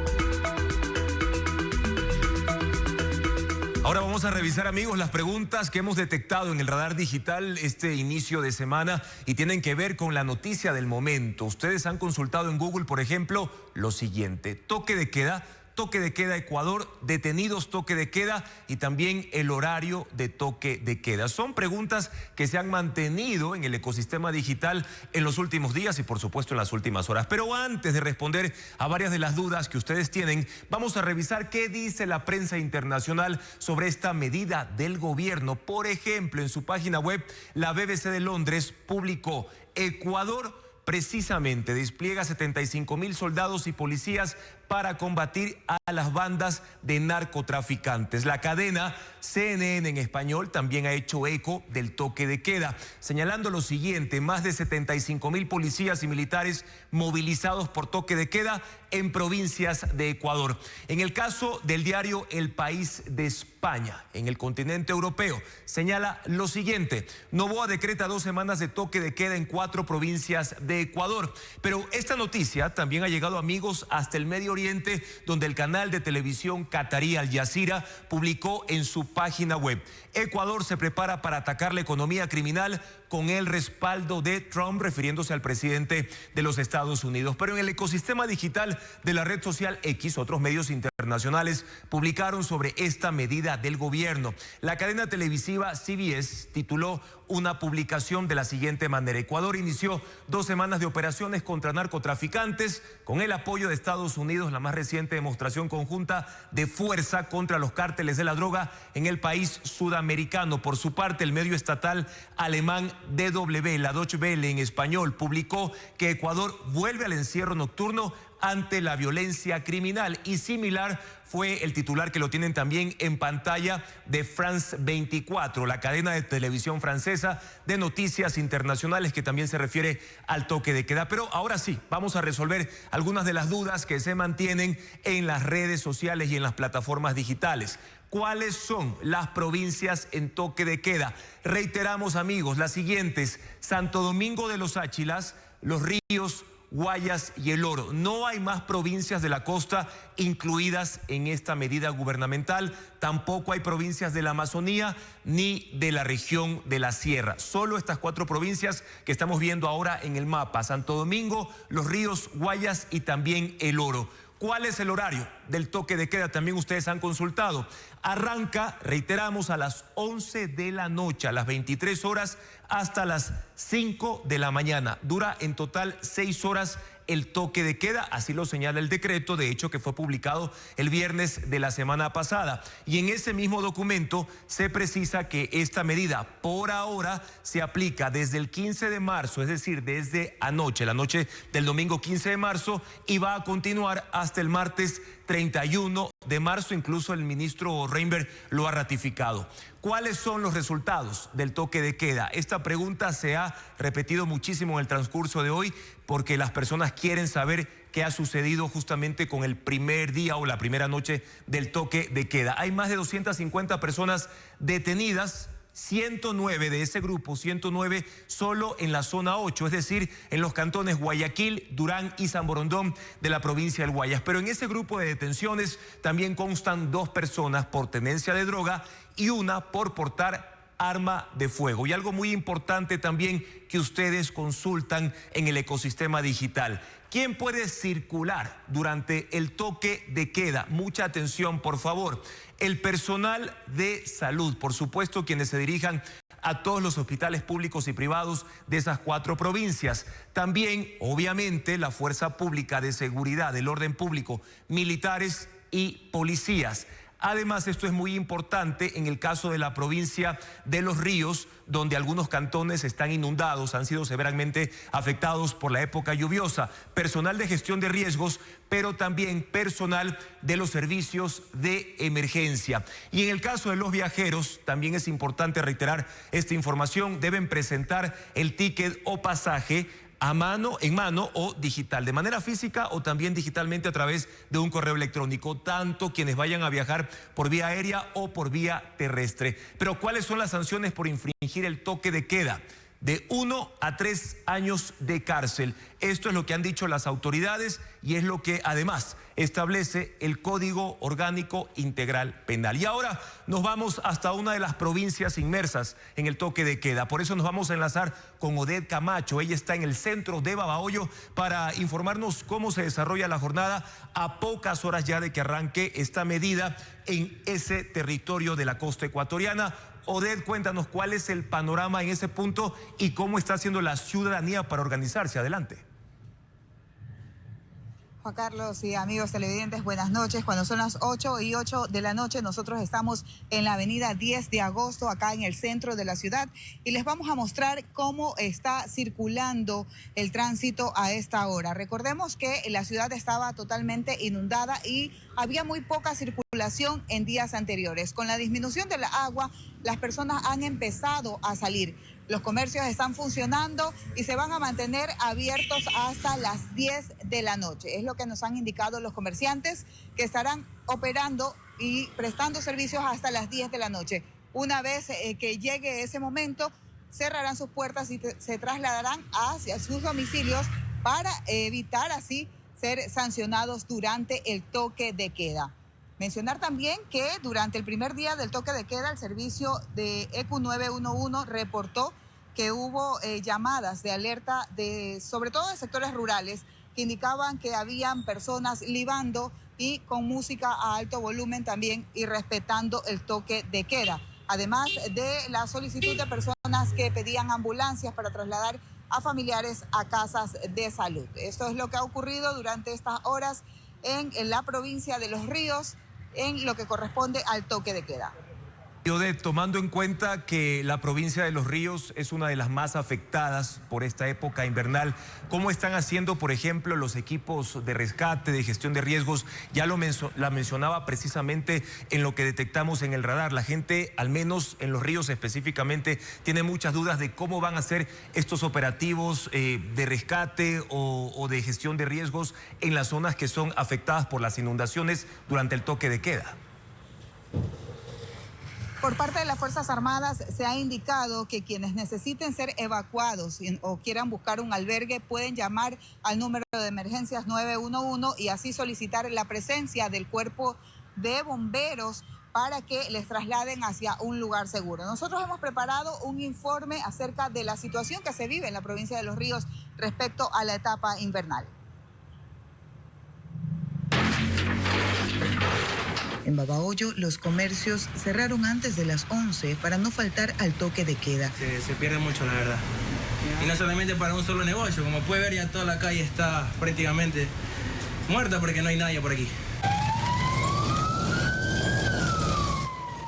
Ahora vamos a revisar, amigos, las preguntas que hemos detectado en el radar digital este inicio de semana y tienen que ver con la noticia del momento. Ustedes han consultado en Google, por ejemplo, lo siguiente: toque de queda Ecuador, detenidos toque de queda y también el horario de toque de queda. Son preguntas que se han mantenido en el ecosistema digital en los últimos días y por supuesto en las últimas horas. Pero antes de responder a varias de las dudas que ustedes tienen, vamos a revisar qué dice la prensa internacional sobre esta medida del gobierno. Por ejemplo, en su página web, la BBC de Londres publicó: Ecuador precisamente despliega 75.000 soldados y policías para combatir a las bandas de narcotraficantes. La cadena CNN en español también ha hecho eco del toque de queda, señalando lo siguiente: más de 75.000 policías y militares movilizados por toque de queda en provincias de Ecuador. En el caso del diario El País de España, en el continente europeo, señala lo siguiente: Noboa decreta 2 semanas de toque de queda en 4 provincias de Ecuador. Pero esta noticia también ha llegado, amigos, hasta el Medio Oriente, donde el canal de televisión catarí Al Jazeera publicó en su página web: Ecuador se prepara para atacar la economía criminal con el respaldo de Trump, refiriéndose al presidente de los Estados Unidos. Pero en el ecosistema digital de la red social X, otros medios internacionales publicaron sobre esta medida del gobierno. La cadena televisiva CBS tituló una publicación de la siguiente manera: Ecuador inició 2 semanas de operaciones contra narcotraficantes con el apoyo de Estados Unidos, la más reciente demostración conjunta de fuerza contra los cárteles de la droga en el país sudamericano. Por su parte, el medio estatal alemán DW, la Deutsche Welle en español, publicó que Ecuador vuelve al encierro nocturno ante la violencia criminal, y similar fue el titular que lo tienen también en pantalla de France 24, la cadena de televisión francesa de noticias internacionales que también se refiere al toque de queda. Pero ahora sí, vamos a resolver algunas de las dudas que se mantienen en las redes sociales y en las plataformas digitales. ¿Cuáles son las provincias en toque de queda? Reiteramos, amigos, las siguientes: Santo Domingo de los Áchilas, Los Ríos, Guayas y El Oro. No hay más provincias de la costa incluidas en esta medida gubernamental. Tampoco hay provincias de la Amazonía ni de la región de la Sierra. Solo estas 4 provincias que estamos viendo ahora en el mapa: Santo Domingo, Los Ríos, Guayas y también El Oro. ¿Cuál es el horario del toque de queda? También ustedes han consultado. Arranca, reiteramos, a las 11 de la noche, a las 23 horas hasta las 5 de la mañana. Dura en total 6 horas el toque de queda, así lo señala el decreto, de hecho, que fue publicado el viernes de la semana pasada. Y en ese mismo documento se precisa que esta medida por ahora se aplica desde el 15 de marzo, es decir, desde anoche, la noche del domingo 15 de marzo, y va a continuar hasta el martes 31 de marzo, incluso el ministro Reinberg lo ha ratificado. ¿Cuáles son los resultados del toque de queda? Esta pregunta se ha repetido muchísimo en el transcurso de hoy porque las personas quieren saber qué ha sucedido justamente con el primer día o la primera noche del toque de queda. Hay más de 250 personas detenidas, 109 de ese grupo, 109 solo en la zona 8, es decir, en los cantones Guayaquil, Durán y San Borondón de la provincia del Guayas. Pero en ese grupo de detenciones también constan 2 personas por tenencia de droga y una por portar arma de fuego. Y algo muy importante también que ustedes consultan en el ecosistema digital. ¿Quién puede circular durante el toque de queda? Mucha atención, por favor. El personal de salud, por supuesto, quienes se dirijan a todos los hospitales públicos y privados de esas 4 provincias. También, obviamente, la fuerza pública de seguridad, del orden público, militares y policías. Además, esto es muy importante en el caso de la provincia de Los Ríos, donde algunos cantones están inundados, han sido severamente afectados por la época lluviosa. Personal de gestión de riesgos, pero también personal de los servicios de emergencia. Y en el caso de los viajeros, también es importante reiterar esta información, deben presentar el ticket o pasaje en mano o digital, de manera física o también digitalmente a través de un correo electrónico, tanto quienes vayan a viajar por vía aérea o por vía terrestre. Pero ¿cuáles son las sanciones por infringir el toque de queda? De 1 a 3 años de cárcel. Esto es lo que han dicho las autoridades y es lo que además establece el Código Orgánico Integral Penal. Y ahora nos vamos hasta una de las provincias inmersas en el toque de queda. Por eso nos vamos a enlazar con Odette Camacho. Ella está en el centro de Babahoyo para informarnos cómo se desarrolla la jornada a pocas horas ya de que arranque esta medida en ese territorio de la costa ecuatoriana. Odette, cuéntanos cuál es el panorama en ese punto y cómo está haciendo la ciudadanía para organizarse. Adelante. Juan Carlos y amigos televidentes, buenas noches. Cuando son las 8:08 de la noche, nosotros estamos en la avenida 10 de agosto, acá en el centro de la ciudad, y les vamos a mostrar cómo está circulando el tránsito a esta hora. Recordemos que la ciudad estaba totalmente inundada y había muy poca circulación en días anteriores. Con la disminución del agua, las personas han empezado a salir. Los comercios están funcionando y se van a mantener abiertos hasta las 10 de la noche. Es lo que nos han indicado los comerciantes, que estarán operando y prestando servicios hasta las 10 de la noche. Una vez que llegue ese momento, cerrarán sus puertas y se trasladarán hacia sus domicilios para evitar así ser sancionados durante el toque de queda. Mencionar también que durante el primer día del toque de queda, el servicio de ECU 911 reportó que hubo llamadas de alerta sobre todo de sectores rurales que indicaban que habían personas libando y con música a alto volumen también y respetando el toque de queda. Además de la solicitud de personas que pedían ambulancias para trasladar a familiares a casas de salud. Esto es lo que ha ocurrido durante estas horas en la provincia de Los Ríos, en lo que corresponde al toque de queda. Odette, tomando en cuenta que la provincia de Los Ríos es una de las más afectadas por esta época invernal, ¿cómo están haciendo, por ejemplo, los equipos de rescate, de gestión de riesgos? Ya la mencionaba precisamente en lo que detectamos en el radar. La gente, al menos en Los Ríos específicamente, tiene muchas dudas de cómo van a ser estos operativos de rescate o de gestión de riesgos en las zonas que son afectadas por las inundaciones durante el toque de queda. Por parte de las Fuerzas Armadas se ha indicado que quienes necesiten ser evacuados o quieran buscar un albergue pueden llamar al número de emergencias 911 y así solicitar la presencia del cuerpo de bomberos para que les trasladen hacia un lugar seguro. Nosotros hemos preparado un informe acerca de la situación que se vive en la provincia de Los Ríos respecto a la etapa invernal. En Babahoyo, los comercios cerraron antes de las 11 para no faltar al toque de queda. Se pierde mucho, la verdad. Y no solamente para un solo negocio. Como puede ver, ya toda la calle está prácticamente muerta porque no hay nadie por aquí.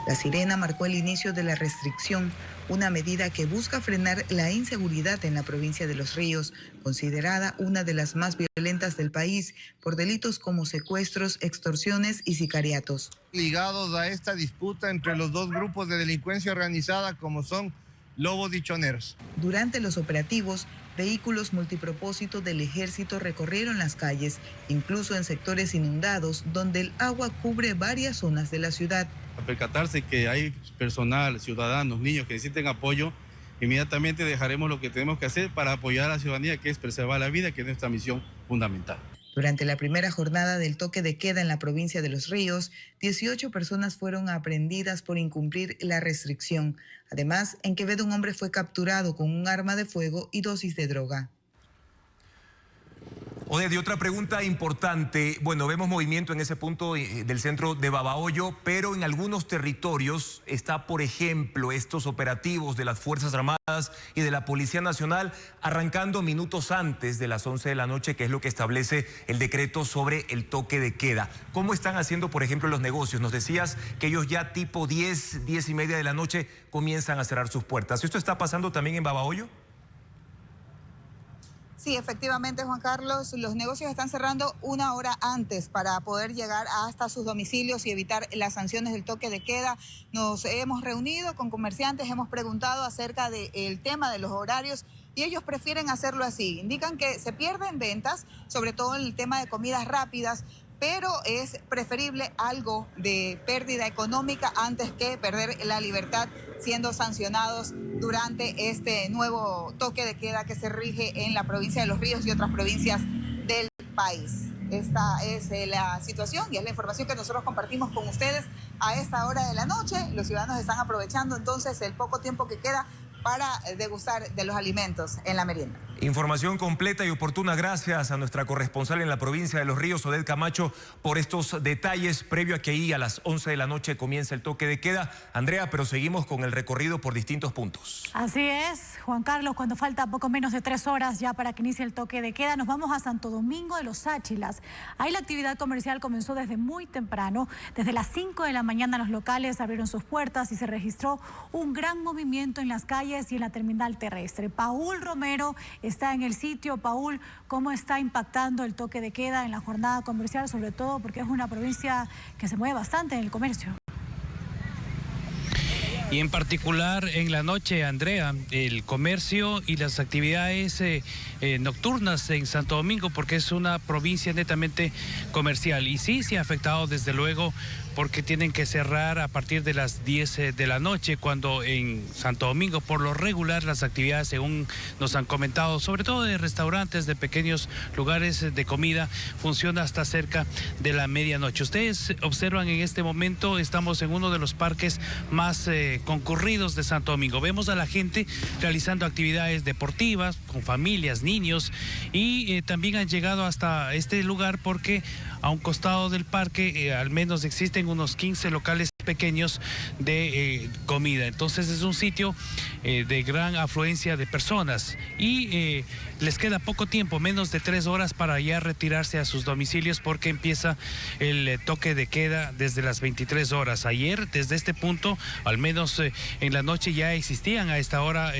La sirena marcó el inicio de la restricción una medida que busca frenar la inseguridad en la provincia de Los Ríos, considerada una de las más violentas del país por delitos como secuestros, extorsiones y sicariatos. Ligados a esta disputa entre los dos grupos de delincuencia organizada como son lobos y choneros. Durante los operativos, vehículos multipropósito del ejército recorrieron las calles, incluso en sectores inundados donde el agua cubre varias zonas de la ciudad. A percatarse que hay personal, ciudadanos, niños que necesiten apoyo, inmediatamente dejaremos lo que tenemos que hacer para apoyar a la ciudadanía, que es preservar la vida, que es nuestra misión fundamental. Durante la primera jornada del toque de queda en la provincia de Los Ríos, 18 personas fueron aprehendidas por incumplir la restricción. Además, en Quevedo un hombre fue capturado con un arma de fuego y dosis de droga. Oded, otra pregunta importante. Bueno, vemos movimiento en ese punto del centro de Babahoyo, pero en algunos territorios está, por ejemplo, estos operativos de las Fuerzas Armadas y de la Policía Nacional arrancando minutos antes de las 11 de la noche, que es lo que establece el decreto sobre el toque de queda. ¿Cómo están haciendo, por ejemplo, los negocios? Nos decías que ellos ya tipo 10, 10 y media de la noche comienzan a cerrar sus puertas. ¿Esto está pasando también en Babahoyo? Sí, efectivamente, Juan Carlos, los negocios están cerrando una hora antes para poder llegar hasta sus domicilios y evitar las sanciones del toque de queda. Nos hemos reunido con comerciantes, hemos preguntado acerca del tema de los horarios y ellos prefieren hacerlo así. Indican que se pierden ventas, sobre todo en el tema de comidas rápidas, pero es preferible algo de pérdida económica antes que perder la libertad siendo sancionados durante este nuevo toque de queda que se rige en la provincia de Los Ríos y otras provincias del país. Esta es la situación y es la información que nosotros compartimos con ustedes a esta hora de la noche. Los ciudadanos están aprovechando entonces el poco tiempo que queda para degustar de los alimentos en la merienda. Información completa y oportuna. Gracias a nuestra corresponsal en la provincia de Los Ríos, Oded Camacho, por estos detalles previo a que ahí a las 11 de la noche comience el toque de queda. Andrea, pero seguimos con el recorrido por distintos puntos. Así es, Juan Carlos, cuando falta poco menos de 3 horas ya para que inicie el toque de queda, nos vamos a Santo Domingo de los Áchilas. Ahí la actividad comercial comenzó desde muy temprano. Desde las 5 de la mañana los locales abrieron sus puertas y se registró un gran movimiento en las calles y en la terminal terrestre. Paul Romero está en el sitio. Paul, ¿cómo está impactando el toque de queda en la jornada comercial? Sobre todo porque es una provincia que se mueve bastante en el comercio. Y en particular en la noche, Andrea, el comercio y las actividades nocturnas en Santo Domingo, porque es una provincia netamente comercial. Y sí, se ha afectado desde luego porque tienen que cerrar a partir de las 10 de la noche, cuando en Santo Domingo, por lo regular, las actividades, según nos han comentado, sobre todo de restaurantes, de pequeños lugares de comida, funciona hasta cerca de la medianoche. Ustedes observan en este momento, estamos en uno de los parques más concurridos de Santo Domingo. Vemos a la gente realizando actividades deportivas, con familias, niños, y también han llegado hasta este lugar porque a un costado del parque al menos existen unos 15 locales pequeños de comida. Entonces es un sitio de gran afluencia de personas y les queda poco tiempo, menos de 3 horas para ya retirarse a sus domicilios porque empieza el toque de queda desde las 23 horas. Ayer, desde este punto, al menos en la noche ya existían a esta hora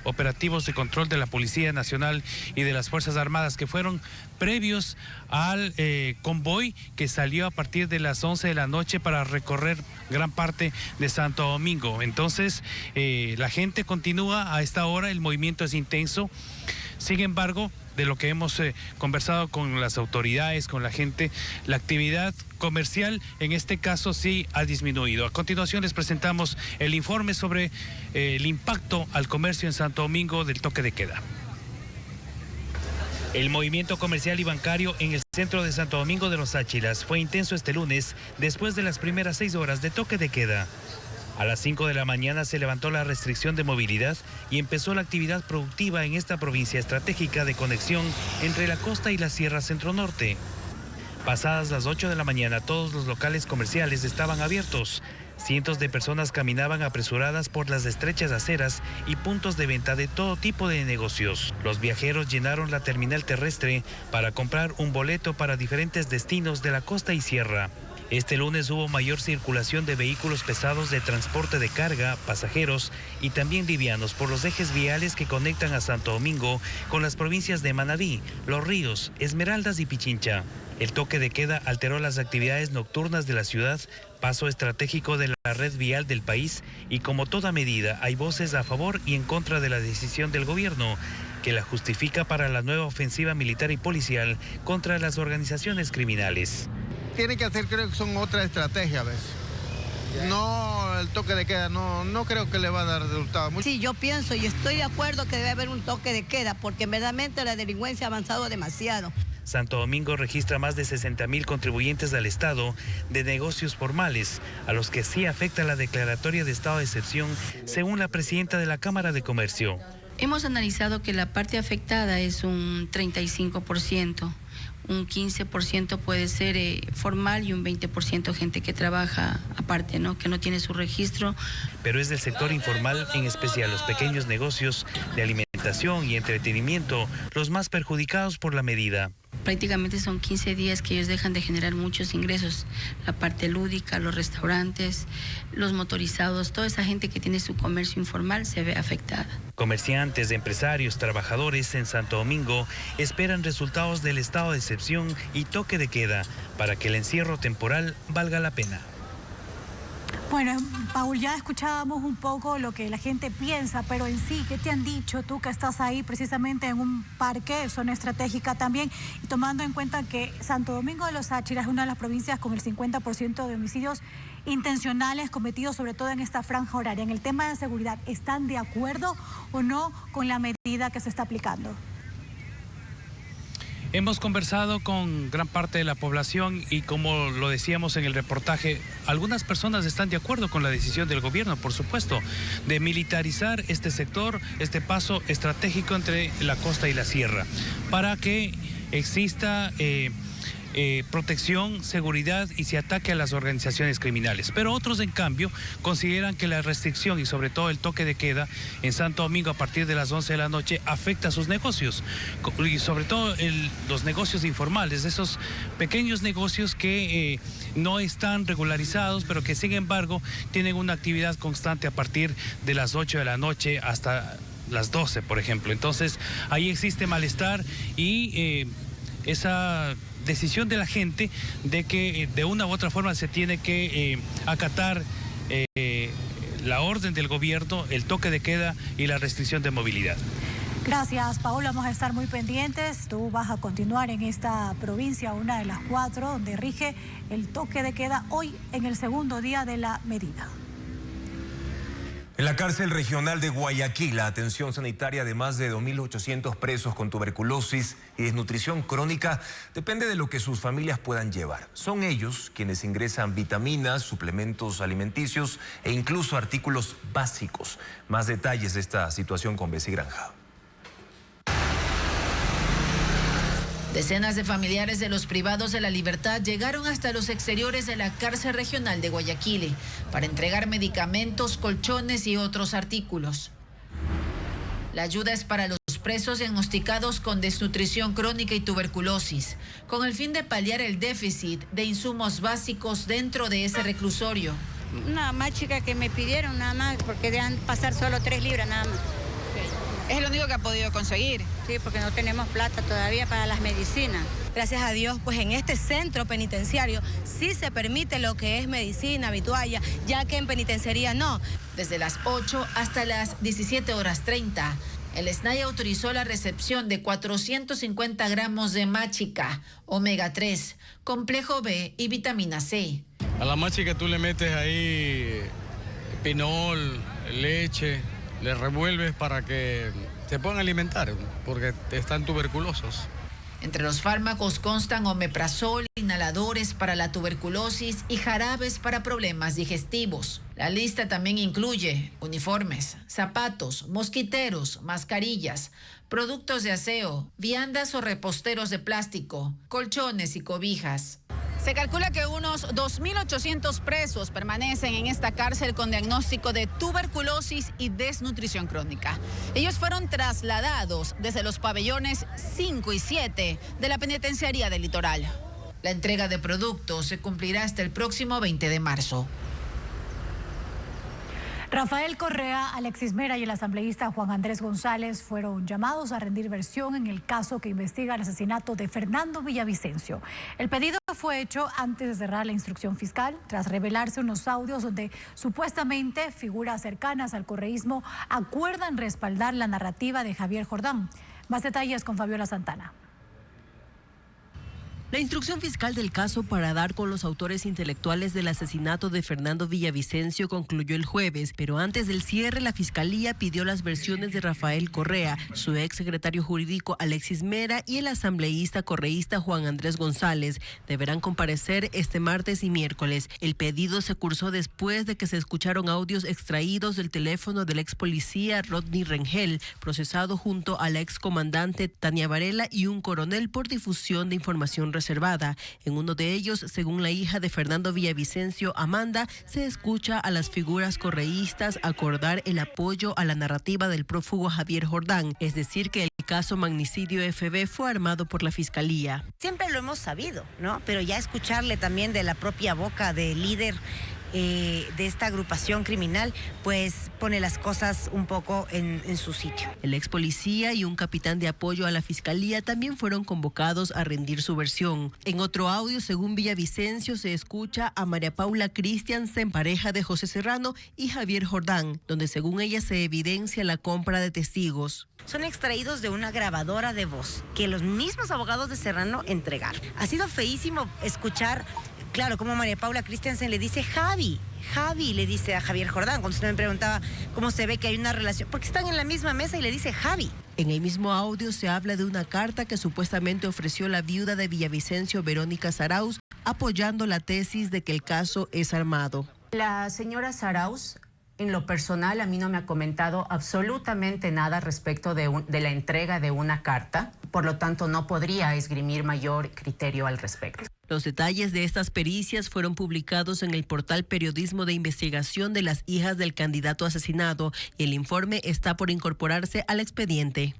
operativos de control de la Policía Nacional y de las Fuerzas Armadas que fueron previos al convoy que salió a partir de las 11 de la noche para recorrer gran parte de Santo Domingo. Entonces, la gente continúa a esta hora, el movimiento es intenso. Sin embargo, de lo que hemos conversado con las autoridades, con la gente, la actividad comercial en este caso sí ha disminuido. A continuación les presentamos el informe sobre el impacto al comercio en Santo Domingo del toque de queda. El movimiento comercial y bancario en el centro de Santo Domingo de los Áchilas fue intenso este lunes después de las primeras 6 horas de toque de queda. A las 5 de la mañana se levantó la restricción de movilidad y empezó la actividad productiva en esta provincia estratégica de conexión entre la costa y la Sierra Centro-Norte. Pasadas las 8 de la mañana todos los locales comerciales estaban abiertos. Cientos de personas caminaban apresuradas por las estrechas aceras y puntos de venta de todo tipo de negocios. Los viajeros llenaron la terminal terrestre para comprar un boleto para diferentes destinos de la costa y sierra. Este lunes hubo mayor circulación de vehículos pesados de transporte de carga, pasajeros y también livianos por los ejes viales que conectan a Santo Domingo con las provincias de Manabí, Los Ríos, Esmeraldas y Pichincha. El toque de queda alteró las actividades nocturnas de la ciudad, paso estratégico de la red vial del país, y como toda medida hay voces a favor y en contra de la decisión del gobierno, que la justifica para la nueva ofensiva militar y policial contra las organizaciones criminales. Tiene que hacer, creo que son otra estrategia, ¿ves? No, el toque de queda no creo que le va a dar resultado. Sí, yo pienso y estoy de acuerdo que debe haber un toque de queda, porque verdaderamente la delincuencia ha avanzado demasiado. Santo Domingo registra más de 60,000 contribuyentes al Estado de negocios formales, a los que sí afecta la declaratoria de estado de excepción, según la presidenta de la Cámara de Comercio. Hemos analizado que la parte afectada es un 35%, un 15% puede ser formal y un 20% gente que trabaja aparte, ¿no? Que no tiene su registro. Pero es del sector informal, en especial los pequeños negocios de alimentación y entretenimiento, los más perjudicados por la medida. Prácticamente son 15 días que ellos dejan de generar muchos ingresos. La parte lúdica, los restaurantes, los motorizados, toda esa gente que tiene su comercio informal se ve afectada. Comerciantes, empresarios, trabajadores en Santo Domingo esperan resultados del estado de excepción y toque de queda para que el encierro temporal valga la pena. Bueno, Paul, ya escuchábamos un poco lo que la gente piensa, pero en sí, ¿qué te han dicho tú que estás ahí precisamente en un parque, zona estratégica también, y tomando en cuenta que Santo Domingo de los Táchira es una de las provincias con el 50% de homicidios intencionales cometidos sobre todo en esta franja horaria? En el tema de seguridad, ¿están de acuerdo o no con la medida que se está aplicando? Hemos conversado con gran parte de la población y, como lo decíamos en el reportaje, algunas personas están de acuerdo con la decisión del gobierno, por supuesto, de militarizar este sector, este paso estratégico entre la costa y la sierra, para que exista protección, seguridad y se ataque a las organizaciones criminales. Pero otros, en cambio, consideran que la restricción y sobre todo el toque de queda en Santo Domingo a partir de las 11 de la noche afecta a sus negocios y sobre todo los negocios informales, esos pequeños negocios que no están regularizados, pero que sin embargo tienen una actividad constante a partir de las 8 de la noche hasta las 12, por ejemplo. Entonces, ahí existe malestar y esa decisión de la gente de que de una u otra forma se tiene que acatar la orden del gobierno, el toque de queda y la restricción de movilidad. Gracias, Paola. Vamos a estar muy pendientes. Tú vas a continuar en esta provincia, una de las 4, donde rige el toque de queda hoy en el segundo día de la medida. En la cárcel regional de Guayaquil, la atención sanitaria de más de 2.800 presos con tuberculosis y desnutrición crónica depende de lo que sus familias puedan llevar. Son ellos quienes ingresan vitaminas, suplementos alimenticios e incluso artículos básicos. Más detalles de esta situación con Bessie Granja. Decenas de familiares de los privados de la libertad llegaron hasta los exteriores de la cárcel regional de Guayaquil para entregar medicamentos, colchones y otros artículos. La ayuda es para los presos diagnosticados con desnutrición crónica y tuberculosis, con el fin de paliar el déficit de insumos básicos dentro de ese reclusorio. Una más chica que me pidieron nada más, porque deben pasar solo 3 libras nada más. ¿Es lo único que ha podido conseguir? Sí, porque no tenemos plata todavía para las medicinas. Gracias a Dios, pues en este centro penitenciario sí se permite lo que es medicina, vitualla, ya que en penitenciaría no. Desde las 8 hasta las 17:30, el SNAI autorizó la recepción de 450 gramos de máchica, omega 3, complejo B y vitamina C. A la máchica tú le metes ahí pinol, leche, le revuelves para que se puedan alimentar, porque están tuberculosos. Entre los fármacos constan omeprazol, inhaladores para la tuberculosis y jarabes para problemas digestivos. La lista también incluye uniformes, zapatos, mosquiteros, mascarillas, productos de aseo, viandas o reposteros de plástico, colchones y cobijas. Se calcula que unos 2.800 presos permanecen en esta cárcel con diagnóstico de tuberculosis y desnutrición crónica. Ellos fueron trasladados desde los pabellones 5 y 7 de la penitenciaría del Litoral. La entrega de productos se cumplirá hasta el próximo 20 de marzo. Rafael Correa, Alexis Mera y el asambleísta Juan Andrés González fueron llamados a rendir versión en el caso que investiga el asesinato de Fernando Villavicencio. El pedido fue hecho antes de cerrar la instrucción fiscal, tras revelarse unos audios donde supuestamente figuras cercanas al correísmo acuerdan respaldar la narrativa de Javier Jordán. Más detalles con Fabiola Santana. La instrucción fiscal del caso para dar con los autores intelectuales del asesinato de Fernando Villavicencio concluyó el jueves, pero antes del cierre la Fiscalía pidió las versiones de Rafael Correa, su ex secretario jurídico Alexis Mera y el asambleísta correísta Juan Andrés González. Deberán comparecer este martes y miércoles. El pedido se cursó después de que se escucharon audios extraídos del teléfono del ex policía Rodney Rengel, procesado junto a la ex comandante Tania Varela y un coronel por difusión de información reservada. En uno de ellos, según la hija de Fernando Villavicencio, Amanda, se escucha a las figuras correístas acordar el apoyo a la narrativa del prófugo Javier Jordán, es decir, que el caso magnicidio FB fue armado por la Fiscalía. Siempre lo hemos sabido, ¿no? Pero ya escucharle también de la propia boca del líder de esta agrupación criminal, pues pone las cosas un poco en su sitio. El ex policía y un capitán de apoyo a la Fiscalía también fueron convocados a rendir su versión. En otro audio, según Villavicencio, se escucha a María Paula Christiansen, pareja de José Serrano, y Javier Jordán, donde según ella se evidencia la compra de testigos. Son extraídos de una grabadora de voz que los mismos abogados de Serrano entregaron. Ha sido feísimo escuchar, claro, como María Paula Christiansen le dice Javi le dice a Javier Jordán, cuando usted me preguntaba cómo se ve que hay una relación, porque están en la misma mesa y le dice Javi. En el mismo audio se habla de una carta que supuestamente ofreció la viuda de Villavicencio, Verónica Zarauz, apoyando la tesis de que el caso es armado. La señora Zarauz, en lo personal, a mí no me ha comentado absolutamente nada respecto de la entrega de una carta, por lo tanto no podría esgrimir mayor criterio al respecto. Los detalles de estas pericias fueron publicados en el portal Periodismo de Investigación de las hijas del candidato asesinado y el informe está por incorporarse al expediente.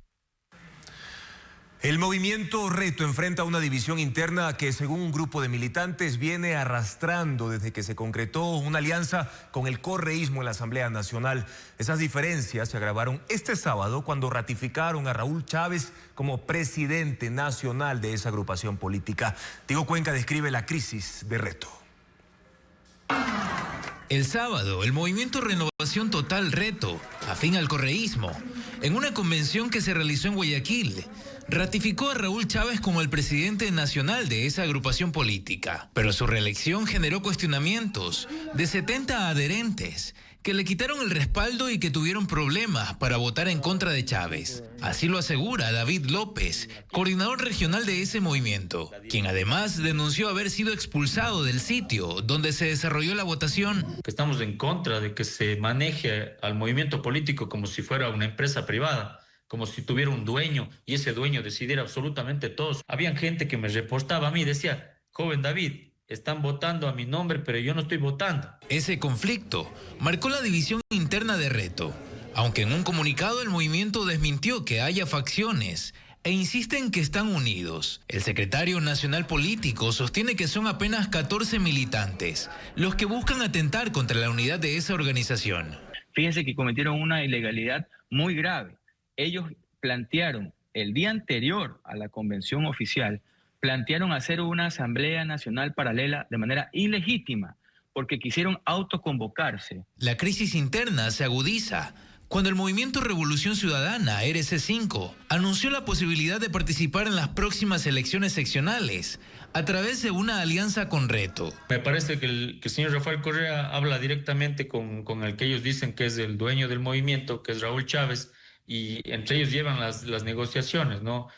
El movimiento Reto enfrenta una división interna que, según un grupo de militantes, viene arrastrando desde que se concretó una alianza con el correísmo en la Asamblea Nacional. Esas diferencias se agravaron este sábado cuando ratificaron a Raúl Chávez como presidente nacional de esa agrupación política. Diego Cuenca describe la crisis de Reto. El sábado, el movimiento Renovación Total Reto, afín al correísmo, en una convención que se realizó en Guayaquil, ratificó a Raúl Chávez como el presidente nacional de esa agrupación política. Pero su reelección generó cuestionamientos de 70 adherentes que le quitaron el respaldo y que tuvieron problemas para votar en contra de Chávez. Así lo asegura David López, coordinador regional de ese movimiento, quien además denunció haber sido expulsado del sitio donde se desarrolló la votación. Estamos en contra de que se maneje al movimiento político como si fuera una empresa privada, como si tuviera un dueño y ese dueño decidiera absolutamente todo. Había gente que me reportaba a mí, decía, joven David, están votando a mi nombre, pero yo no estoy votando. Ese conflicto marcó la división interna de Reto, aunque en un comunicado el movimiento desmintió que haya facciones e insiste en que están unidos. El secretario nacional político sostiene que son apenas 14 militantes los que buscan atentar contra la unidad de esa organización. Fíjense que cometieron una ilegalidad muy grave. Ellos plantearon el día anterior a la convención oficial, plantearon hacer una asamblea nacional paralela de manera ilegítima porque quisieron autoconvocarse. La crisis interna se agudiza cuando el movimiento Revolución Ciudadana, RC5, anunció la posibilidad de participar en las próximas elecciones seccionales a través de una alianza con Reto. Me parece que el señor Rafael Correa habla directamente con el que ellos dicen que es el dueño del movimiento, que es Raúl Chávez, y entre ellos llevan las negociaciones, ¿no?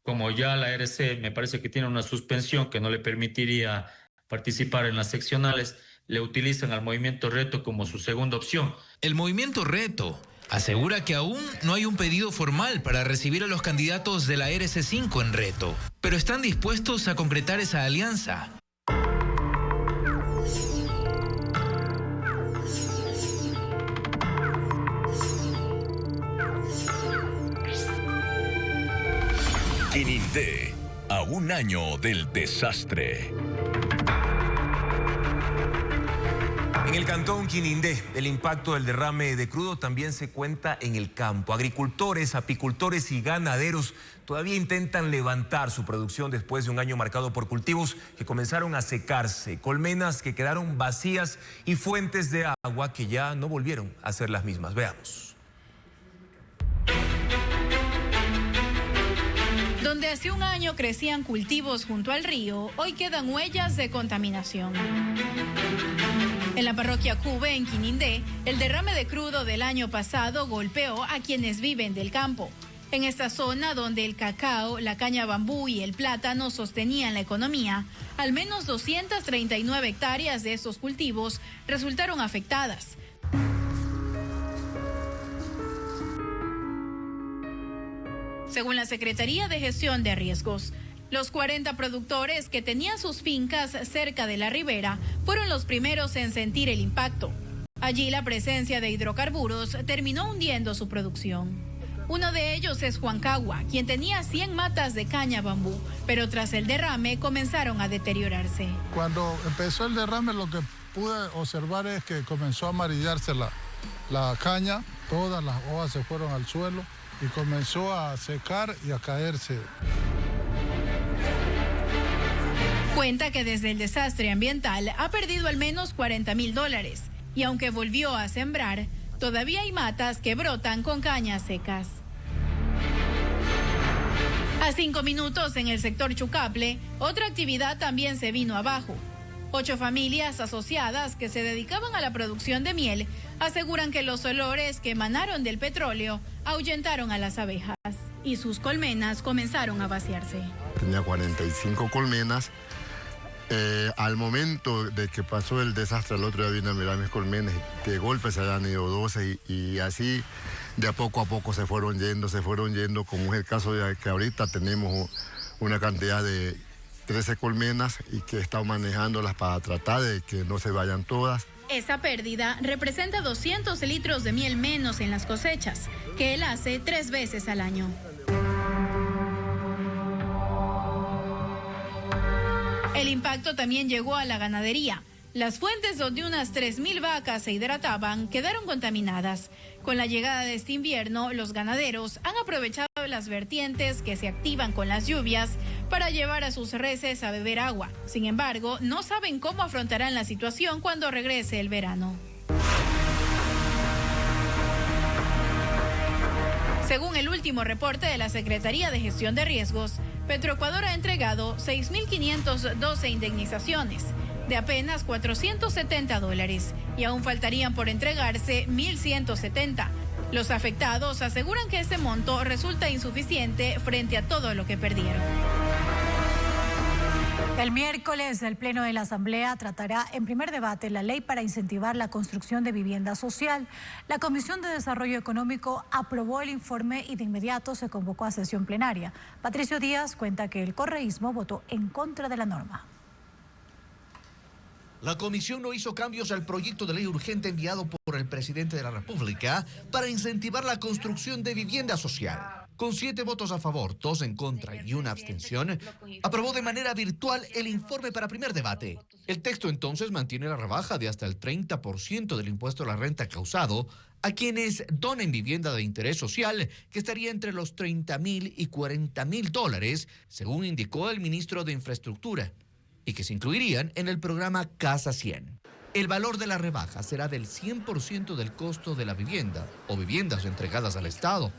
Como ya la RC me parece que tiene una suspensión que no le permitiría participar en las seccionales, le utilizan al movimiento Reto como su segunda opción. El movimiento Reto asegura que aún no hay un pedido formal para recibir a los candidatos de la RC5 en Reto, pero están dispuestos a concretar esa alianza. Quinindé, a un año del desastre. En el cantón Quinindé, el impacto del derrame de crudo también se cuenta en el campo. Agricultores, apicultores y ganaderos todavía intentan levantar su producción después de un año marcado por cultivos que comenzaron a secarse, colmenas que quedaron vacías y fuentes de agua que ya no volvieron a ser las mismas. Veamos. Donde hace un año crecían cultivos junto al río, hoy quedan huellas de contaminación. En la parroquia Cube, en Quinindé, el derrame de crudo del año pasado golpeó a quienes viven del campo. En esta zona donde el cacao, la caña bambú y el plátano sostenían la economía, al menos 239 hectáreas de estos cultivos resultaron afectadas. Según la Secretaría de Gestión de Riesgos, los 40 productores que tenían sus fincas cerca de la ribera fueron los primeros en sentir el impacto. Allí la presencia de hidrocarburos terminó hundiendo su producción. Uno de ellos es Juan Cagua, quien tenía 100 matas de caña bambú, pero tras el derrame comenzaron a deteriorarse. Cuando empezó el derrame lo que pude observar es que comenzó a amarillarse la caña, todas las hojas se fueron al suelo y comenzó a secar y a caerse. Cuenta que desde el desastre ambiental ha perdido al menos $40,000 y aunque volvió a sembrar, todavía hay matas que brotan con cañas secas. A 5 minutos en el sector Chucaple, otra actividad también se vino abajo. 8 familias asociadas que se dedicaban a la producción de miel aseguran que los olores que emanaron del petróleo ahuyentaron a las abejas y sus colmenas comenzaron a vaciarse. Tenía 45 colmenas. Al momento de que pasó el desastre, el otro día vine a mirar mis colmenas, de golpe se habían ido 12 y así de a poco se fueron yendo, como es el caso de que ahorita tenemos una cantidad de 13 colmenas y que estamos manejándolas para tratar de que no se vayan todas. Esa pérdida representa 200 litros de miel menos en las cosechas, que él hace 3 veces al año. El impacto también llegó a la ganadería. Las fuentes donde unas 3,000 vacas se hidrataban quedaron contaminadas. Con la llegada de este invierno, los ganaderos han aprovechado las vertientes que se activan con las lluvias para llevar a sus reses a beber agua. Sin embargo, no saben cómo afrontarán la situación cuando regrese el verano. Según el último reporte de la Secretaría de Gestión de Riesgos, Petroecuador ha entregado 6.512 indemnizaciones de apenas $470 y aún faltarían por entregarse 1.170. Los afectados aseguran que ese monto resulta insuficiente frente a todo lo que perdieron. El miércoles, el Pleno de la Asamblea tratará en primer debate la ley para incentivar la construcción de vivienda social. La Comisión de Desarrollo Económico aprobó el informe y de inmediato se convocó a sesión plenaria. Patricio Díaz cuenta que el correísmo votó en contra de la norma. La comisión no hizo cambios al proyecto de ley urgente enviado por el presidente de la República para incentivar la construcción de vivienda social. Con 7 votos a favor, 2 en contra y 1 abstención, aprobó de manera virtual el informe para primer debate. El texto entonces mantiene la rebaja de hasta el 30% del impuesto a la renta causado a quienes donen vivienda de interés social, que estaría entre los $30,000 y $40,000, según indicó el ministro de Infraestructura, y que se incluirían en el programa Casa 100. El valor de la rebaja será del 100% del costo de la vivienda o viviendas entregadas al Estado.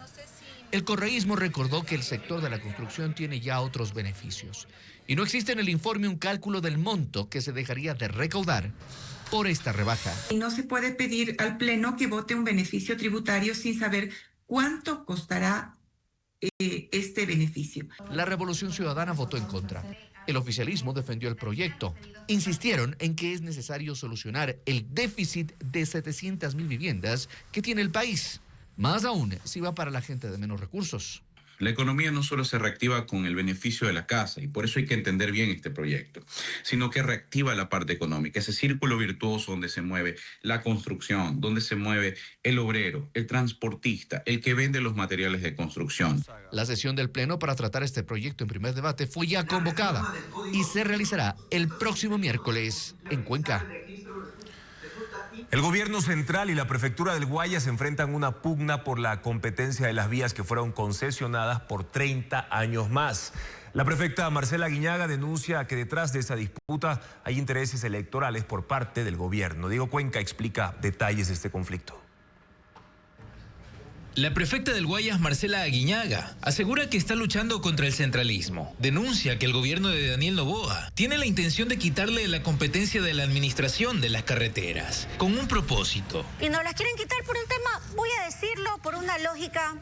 El correísmo recordó que el sector de la construcción tiene ya otros beneficios y no existe en el informe un cálculo del monto que se dejaría de recaudar por esta rebaja. No se puede pedir al Pleno que vote un beneficio tributario sin saber cuánto costará este beneficio. La Revolución Ciudadana votó en contra. El oficialismo defendió el proyecto. Insistieron en que es necesario solucionar el déficit de 700,000 viviendas que tiene el país. Más aún si va para la gente de menos recursos. La economía no solo se reactiva con el beneficio de la casa, y por eso hay que entender bien este proyecto, sino que reactiva la parte económica, ese círculo virtuoso donde se mueve la construcción, donde se mueve el obrero, el transportista, el que vende los materiales de construcción. La sesión del Pleno para tratar este proyecto en primer debate fue ya convocada y se realizará el próximo miércoles en Cuenca. El gobierno central y la prefectura del Guayas enfrentan una pugna por la competencia de las vías que fueron concesionadas por 30 años más. La prefecta Marcela Aguiñaga denuncia que detrás de esa disputa hay intereses electorales por parte del gobierno. Diego Cuenca explica detalles de este conflicto. La prefecta del Guayas, Marcela Aguiñaga, asegura que está luchando contra el centralismo. Denuncia que el gobierno de Daniel Noboa tiene la intención de quitarle la competencia de la administración de las carreteras, con un propósito. Y nos las quieren quitar por un tema, voy a decirlo, por una lógica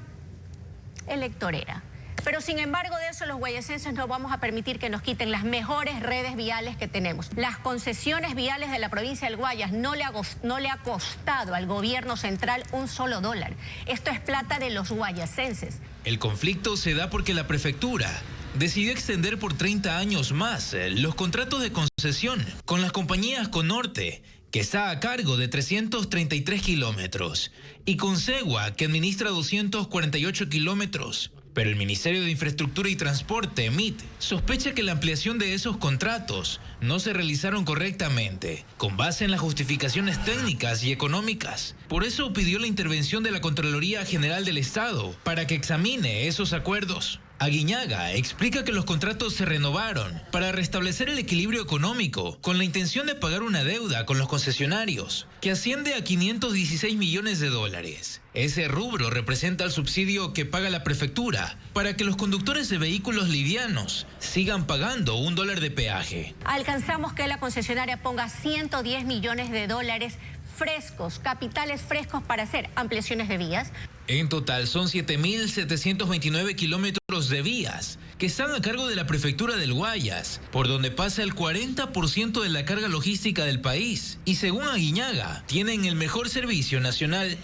electorera. Pero sin embargo de eso los guayasenses no vamos a permitir que nos quiten las mejores redes viales que tenemos. Las concesiones viales de la provincia del Guayas no le ha costado al gobierno central un solo dólar. Esto es plata de los guayasenses. El conflicto se da porque la prefectura decidió extender por 30 años más los contratos de concesión con las compañías Conorte, que está a cargo de 333 kilómetros, y Consegua, que administra 248 kilómetros. Pero el Ministerio de Infraestructura y Transporte, MIT, sospecha que la ampliación de esos contratos no se realizaron correctamente, con base en las justificaciones técnicas y económicas. Por eso pidió la intervención de la Contraloría General del Estado para que examine esos acuerdos. Aguiñaga explica que los contratos se renovaron para restablecer el equilibrio económico con la intención de pagar una deuda con los concesionarios que asciende a 516 millones de dólares. Ese rubro representa el subsidio que paga la prefectura para que los conductores de vehículos livianos sigan pagando $1 de peaje. Alcanzamos que la concesionaria ponga 110 millones de dólares frescos, capitales frescos para hacer ampliaciones de vías. En total son 7.729 kilómetros de vías que están a cargo de la prefectura del Guayas, por donde pasa el 40% de la carga logística del país. Y según Aguiñaga, tienen el mejor servicio nacional.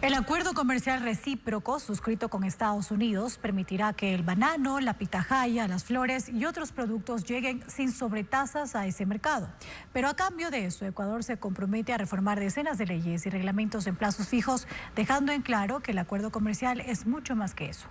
El acuerdo comercial recíproco suscrito con Estados Unidos permitirá que el banano, la pitahaya, las flores y otros productos lleguen sin sobretasas a ese mercado. Pero a cambio de eso, Ecuador se compromete a reformar decenas de leyes y reglamentos en plazos fijos, dejando en claro que el acuerdo comercial es mucho más que eso.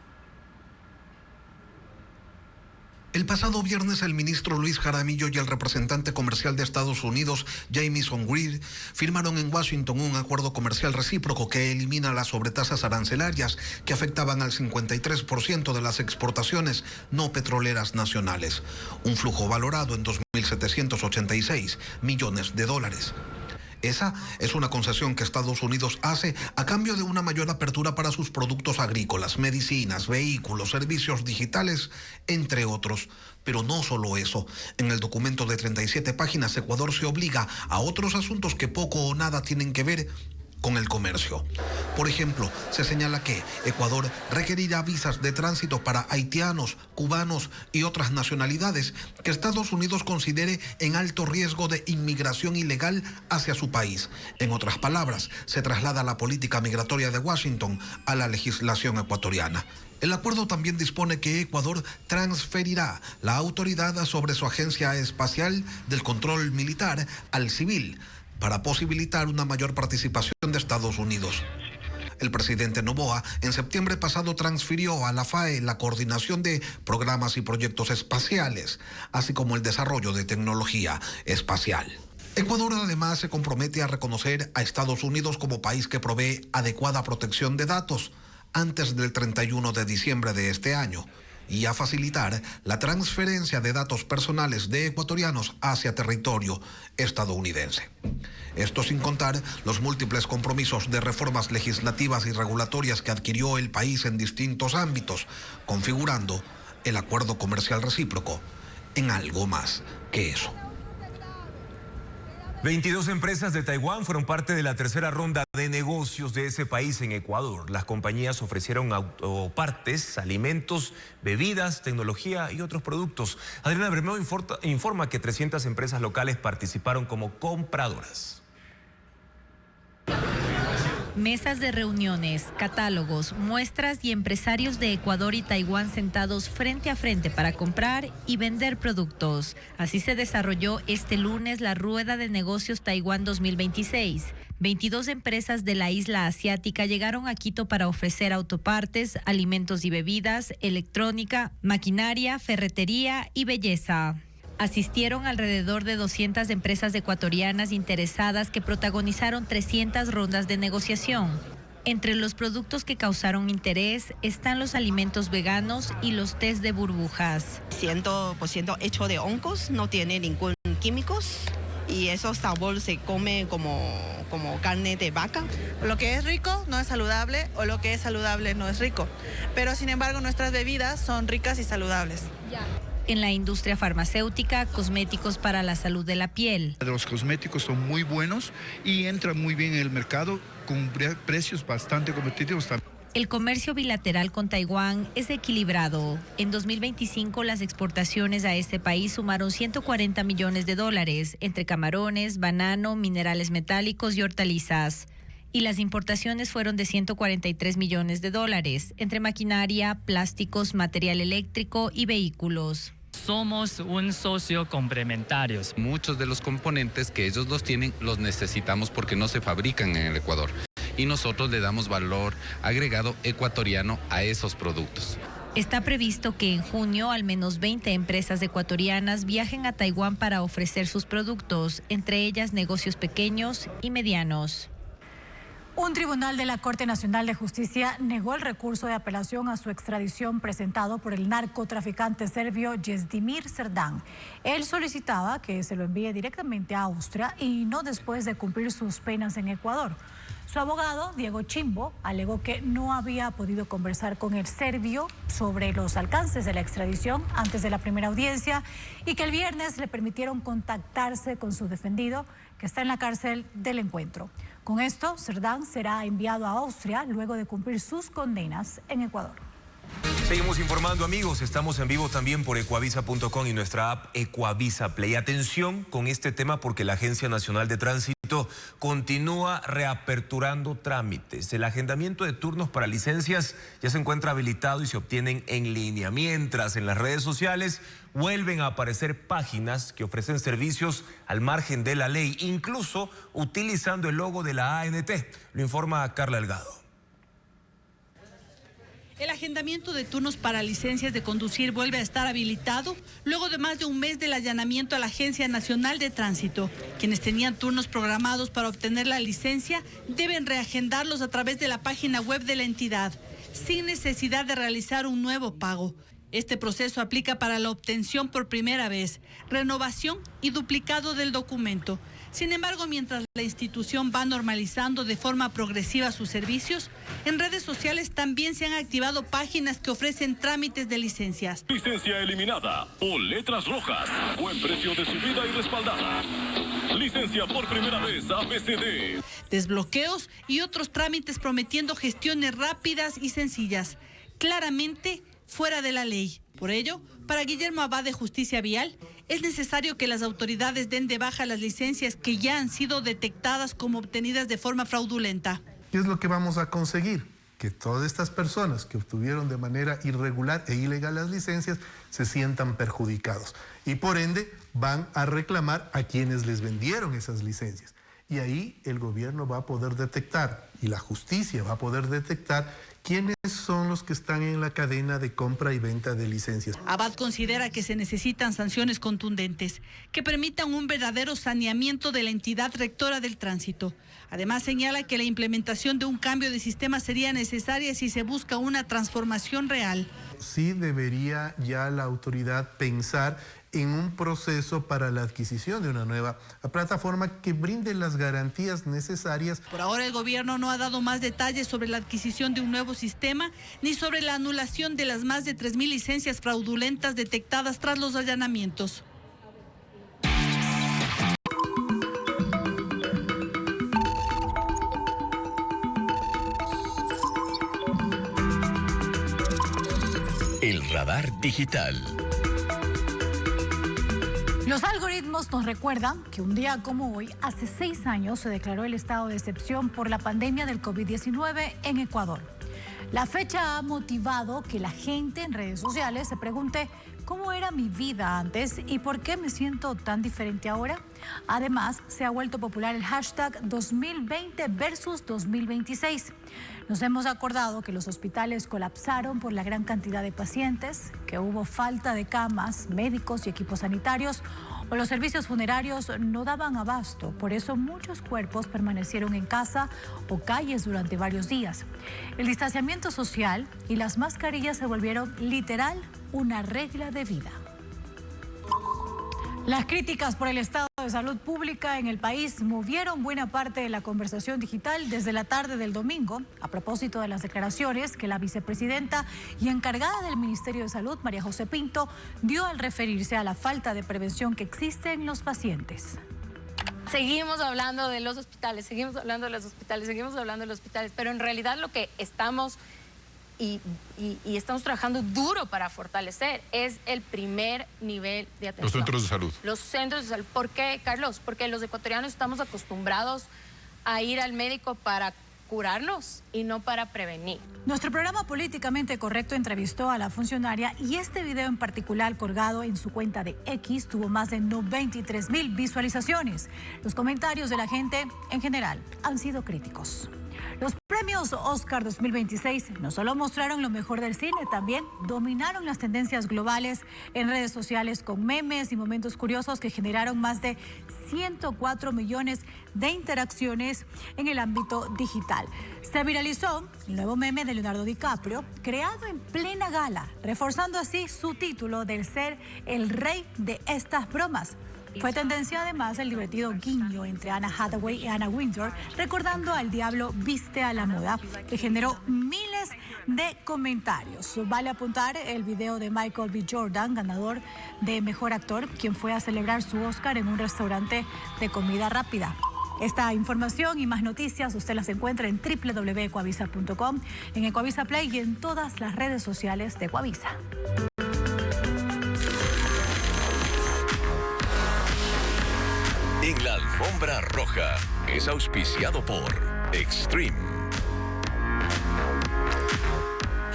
El pasado viernes, el ministro Luis Jaramillo y el representante comercial de Estados Unidos, Jamieson Greer, firmaron en Washington un acuerdo comercial recíproco que elimina las sobretasas arancelarias que afectaban al 53% de las exportaciones no petroleras nacionales, un flujo valorado en 2.786 millones de dólares. Esa es una concesión que Estados Unidos hace a cambio de una mayor apertura para sus productos agrícolas, medicinas, vehículos, servicios digitales, entre otros. Pero no solo eso. En el documento de 37 páginas, Ecuador se obliga a otros asuntos que poco o nada tienen que ver con el comercio. Por ejemplo, se señala que Ecuador requerirá visas de tránsito para haitianos, cubanos y otras nacionalidades que Estados Unidos considere en alto riesgo de inmigración ilegal hacia su país. En otras palabras, se traslada la política migratoria de Washington a la legislación ecuatoriana. El acuerdo también dispone que Ecuador transferirá la autoridad sobre su agencia espacial del control militar al civil, para posibilitar una mayor participación de Estados Unidos. El presidente Noboa en septiembre pasado transfirió a la FAE la coordinación de programas y proyectos espaciales, así como el desarrollo de tecnología espacial. Ecuador además se compromete a reconocer a Estados Unidos como país que provee adecuada protección de datos antes del 31 de diciembre de este año, y a facilitar la transferencia de datos personales de ecuatorianos hacia territorio estadounidense. Esto sin contar los múltiples compromisos de reformas legislativas y regulatorias que adquirió el país en distintos ámbitos, configurando el acuerdo comercial recíproco en algo más que eso. 22 empresas de Taiwán fueron parte de la tercera ronda de negocios de ese país en Ecuador. Las compañías ofrecieron autopartes, alimentos, bebidas, tecnología y otros productos. Adriana Bermeo informa que 300 empresas locales participaron como compradoras. Mesas de reuniones, catálogos, muestras y empresarios de Ecuador y Taiwán sentados frente a frente para comprar y vender productos. Así se desarrolló este lunes la Rueda de Negocios Taiwán 2026. 22 empresas de la isla asiática llegaron a Quito para ofrecer autopartes, alimentos y bebidas, electrónica, maquinaria, ferretería y belleza. Asistieron alrededor de 200 empresas ecuatorianas interesadas que protagonizaron 300 rondas de negociación. Entre los productos que causaron interés están los alimentos veganos y los tés de burbujas. 100% hecho de hongos, no tiene ningún químicos y esos sabores se come como carne de vaca. Lo que es rico no es saludable o lo que es saludable no es rico, pero sin embargo nuestras bebidas son ricas y saludables. En la industria farmacéutica, cosméticos para la salud de la piel. Los cosméticos son muy buenos y entran muy bien en el mercado con precios bastante competitivos también. El comercio bilateral con Taiwán es equilibrado. En 2025 las exportaciones a este país sumaron $140 millones entre camarones, banano, minerales metálicos y hortalizas. Y las importaciones fueron de $143 millones entre maquinaria, plásticos, material eléctrico y vehículos. Somos un socio complementario. Muchos de los componentes que ellos los tienen los necesitamos porque no se fabrican en el Ecuador. Y nosotros le damos valor agregado ecuatoriano a esos productos. Está previsto que en junio al menos 20 empresas ecuatorianas viajen a Taiwán para ofrecer sus productos, entre ellas negocios pequeños y medianos. Un tribunal de la Corte Nacional de Justicia negó el recurso de apelación a su extradición presentado por el narcotraficante serbio Jezdimir Serdán. Él solicitaba que se lo envíe directamente a Austria y no después de cumplir sus penas en Ecuador. Su abogado, Diego Chimbo, alegó que no había podido conversar con el serbio sobre los alcances de la extradición antes de la primera audiencia y que el viernes le permitieron contactarse con su defendido, que está en la cárcel del Encuentro. Con esto, Serdán será enviado a Austria luego de cumplir sus condenas en Ecuador. Seguimos informando, amigos. Estamos en vivo también por ecuavisa.com y nuestra app Ecuavisa Play. Atención con este tema porque la Agencia Nacional de Tránsito continúa reaperturando trámites. El agendamiento de turnos para licencias ya se encuentra habilitado y se obtienen en línea. Mientras en las redes sociales vuelven a aparecer páginas que ofrecen servicios al margen de la ley, incluso utilizando el logo de la ANT. Lo informa Carla Delgado. El agendamiento de turnos para licencias de conducir vuelve a estar habilitado luego de más de un mes del allanamiento a la Agencia Nacional de Tránsito. Quienes tenían turnos programados para obtener la licencia deben reagendarlos a través de la página web de la entidad, sin necesidad de realizar un nuevo pago. Este proceso aplica para la obtención por primera vez, renovación y duplicado del documento. Sin embargo, mientras la institución va normalizando de forma progresiva sus servicios, en redes sociales también se han activado páginas que ofrecen trámites de licencias. Licencia eliminada o letras rojas. Buen precio de subida y respaldada. Licencia por primera vez ABCD. Desbloqueos y otros trámites prometiendo gestiones rápidas y sencillas. Claramente fuera de la ley. Por ello, para Guillermo Abad de Justicia Vial, es necesario que las autoridades den de baja las licencias que ya han sido detectadas como obtenidas de forma fraudulenta. ¿Qué es lo que vamos a conseguir? Que todas estas personas que obtuvieron de manera irregular e ilegal las licencias se sientan perjudicados y por ende van a reclamar a quienes les vendieron esas licencias. Y ahí el gobierno va a poder detectar y la justicia va a poder detectar quiénes son los que están en la cadena de compra y venta de licencias. Abad considera que se necesitan sanciones contundentes que permitan un verdadero saneamiento de la entidad rectora del tránsito. Además, señala que la implementación de un cambio de sistema sería necesaria si se busca una transformación real. Sí debería ya la autoridad pensar en un proceso para la adquisición de una nueva plataforma que brinde las garantías necesarias. Por ahora el gobierno no ha dado más detalles sobre la adquisición de un nuevo sistema ni sobre la anulación de las más de 3.000 licencias fraudulentas detectadas tras los allanamientos. El radar digital. Los algoritmos nos recuerdan que un día como hoy, hace 6 años, se declaró el estado de excepción por la pandemia del COVID-19 en Ecuador. La fecha ha motivado que la gente en redes sociales se pregunte cómo era mi vida antes y por qué me siento tan diferente ahora. Además, se ha vuelto popular el hashtag 2020 versus 2026. Nos hemos acordado que los hospitales colapsaron por la gran cantidad de pacientes, que hubo falta de camas, médicos y equipos sanitarios, o los servicios funerarios no daban abasto. Por eso muchos cuerpos permanecieron en casa o calles durante varios días. El distanciamiento social y las mascarillas se volvieron literal una regla de vida. Las críticas por el estado de salud pública en el país movieron buena parte de la conversación digital desde la tarde del domingo, a propósito de las declaraciones que la vicepresidenta y encargada del Ministerio de Salud, María José Pinto, dio al referirse a la falta de prevención que existe en los pacientes. Seguimos hablando de los hospitales, seguimos hablando de los hospitales, seguimos hablando de los hospitales, pero en realidad lo que estamos y estamos trabajando duro para fortalecer es el primer nivel de atención. Los centros de salud. Los centros de salud. ¿Por qué, Carlos? Porque los ecuatorianos estamos acostumbrados a ir al médico para curarnos y no para prevenir. Nuestro programa Políticamente Correcto entrevistó a la funcionaria y este video en particular, colgado en su cuenta de X, tuvo más de 93,000 visualizaciones. Los comentarios de la gente en general han sido críticos. Los premios Oscar 2026 no solo mostraron lo mejor del cine, también dominaron las tendencias globales en redes sociales con memes y momentos curiosos que generaron más de 104 millones de interacciones en el ámbito digital. Se viralizó el nuevo meme de Leonardo DiCaprio, creado en plena gala, reforzando así su título de ser el rey de estas bromas. Fue tendencia además el divertido guiño entre Anna Hathaway y Anna Wintour, recordando al Diablo Viste a la Moda, que generó miles de comentarios. Vale apuntar el video de Michael B. Jordan, ganador de Mejor Actor, quien fue a celebrar su Oscar en un restaurante de comida rápida. Esta información y más noticias usted las encuentra en www.ecuavisa.com, en Ecuavisa Play y en todas las redes sociales de Ecuavisa. En la alfombra roja es auspiciado por Extreme.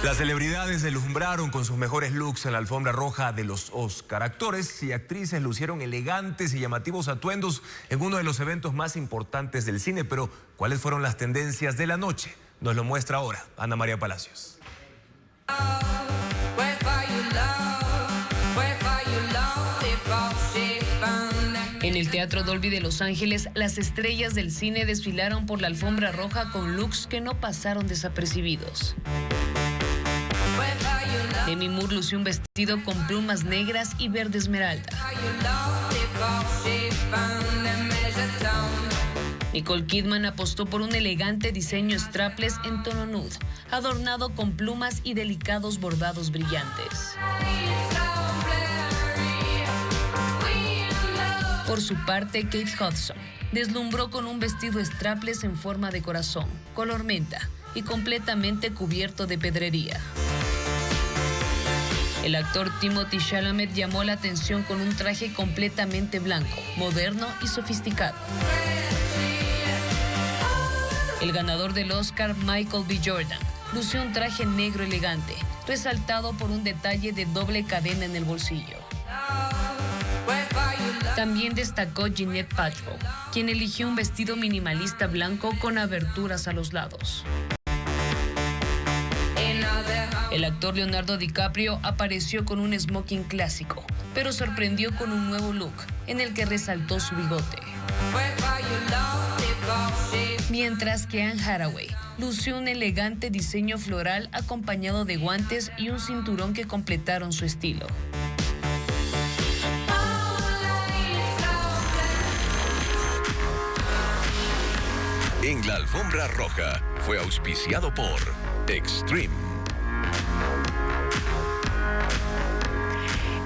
Las celebridades deslumbraron con sus mejores looks en la alfombra roja de los Oscar. Actores y actrices lucieron elegantes y llamativos atuendos en uno de los eventos más importantes del cine. Pero, ¿cuáles fueron las tendencias de la noche? Nos lo muestra ahora Ana María Palacios. En el Teatro Dolby de Los Ángeles, las estrellas del cine desfilaron por la alfombra roja con looks que no pasaron desapercibidos. Demi Moore lució un vestido con plumas negras y verde esmeralda. Nicole Kidman apostó por un elegante diseño strapless en tono nude, adornado con plumas y delicados bordados brillantes. Por su parte, Kate Hudson deslumbró con un vestido strapless en forma de corazón, color menta y completamente cubierto de pedrería. El actor Timothée Chalamet llamó la atención con un traje completamente blanco, moderno y sofisticado. El ganador del Oscar, Michael B. Jordan, lució un traje negro elegante, resaltado por un detalle de doble cadena en el bolsillo. También destacó Gwyneth Paltrow, quien eligió un vestido minimalista blanco con aberturas a los lados. El actor Leonardo DiCaprio apareció con un smoking clásico, pero sorprendió con un nuevo look en el que resaltó su bigote. Mientras que Anne Hathaway lució un elegante diseño floral acompañado de guantes y un cinturón que completaron su estilo. En la alfombra roja fue auspiciado por Extreme.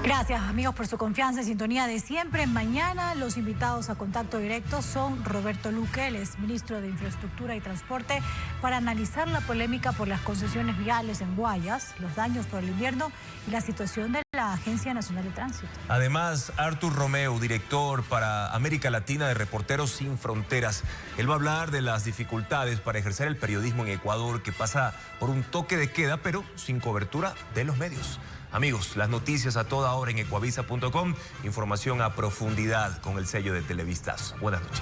Gracias, amigos, por su confianza y sintonía de siempre. Mañana los invitados a contacto directo son Roberto Luque, el exministro de Infraestructura y Transporte, para analizar la polémica por las concesiones viales en Guayas, los daños por el invierno y la situación de la la Agencia Nacional de Tránsito. Además, Artur Romeu, director para América Latina de Reporteros Sin Fronteras. Él va a hablar de las dificultades para ejercer el periodismo en Ecuador, que pasa por un toque de queda, pero sin cobertura de los medios. Amigos, las noticias a toda hora en ecuavisa.com. Información a profundidad con el sello de Televistazo. Buenas noches.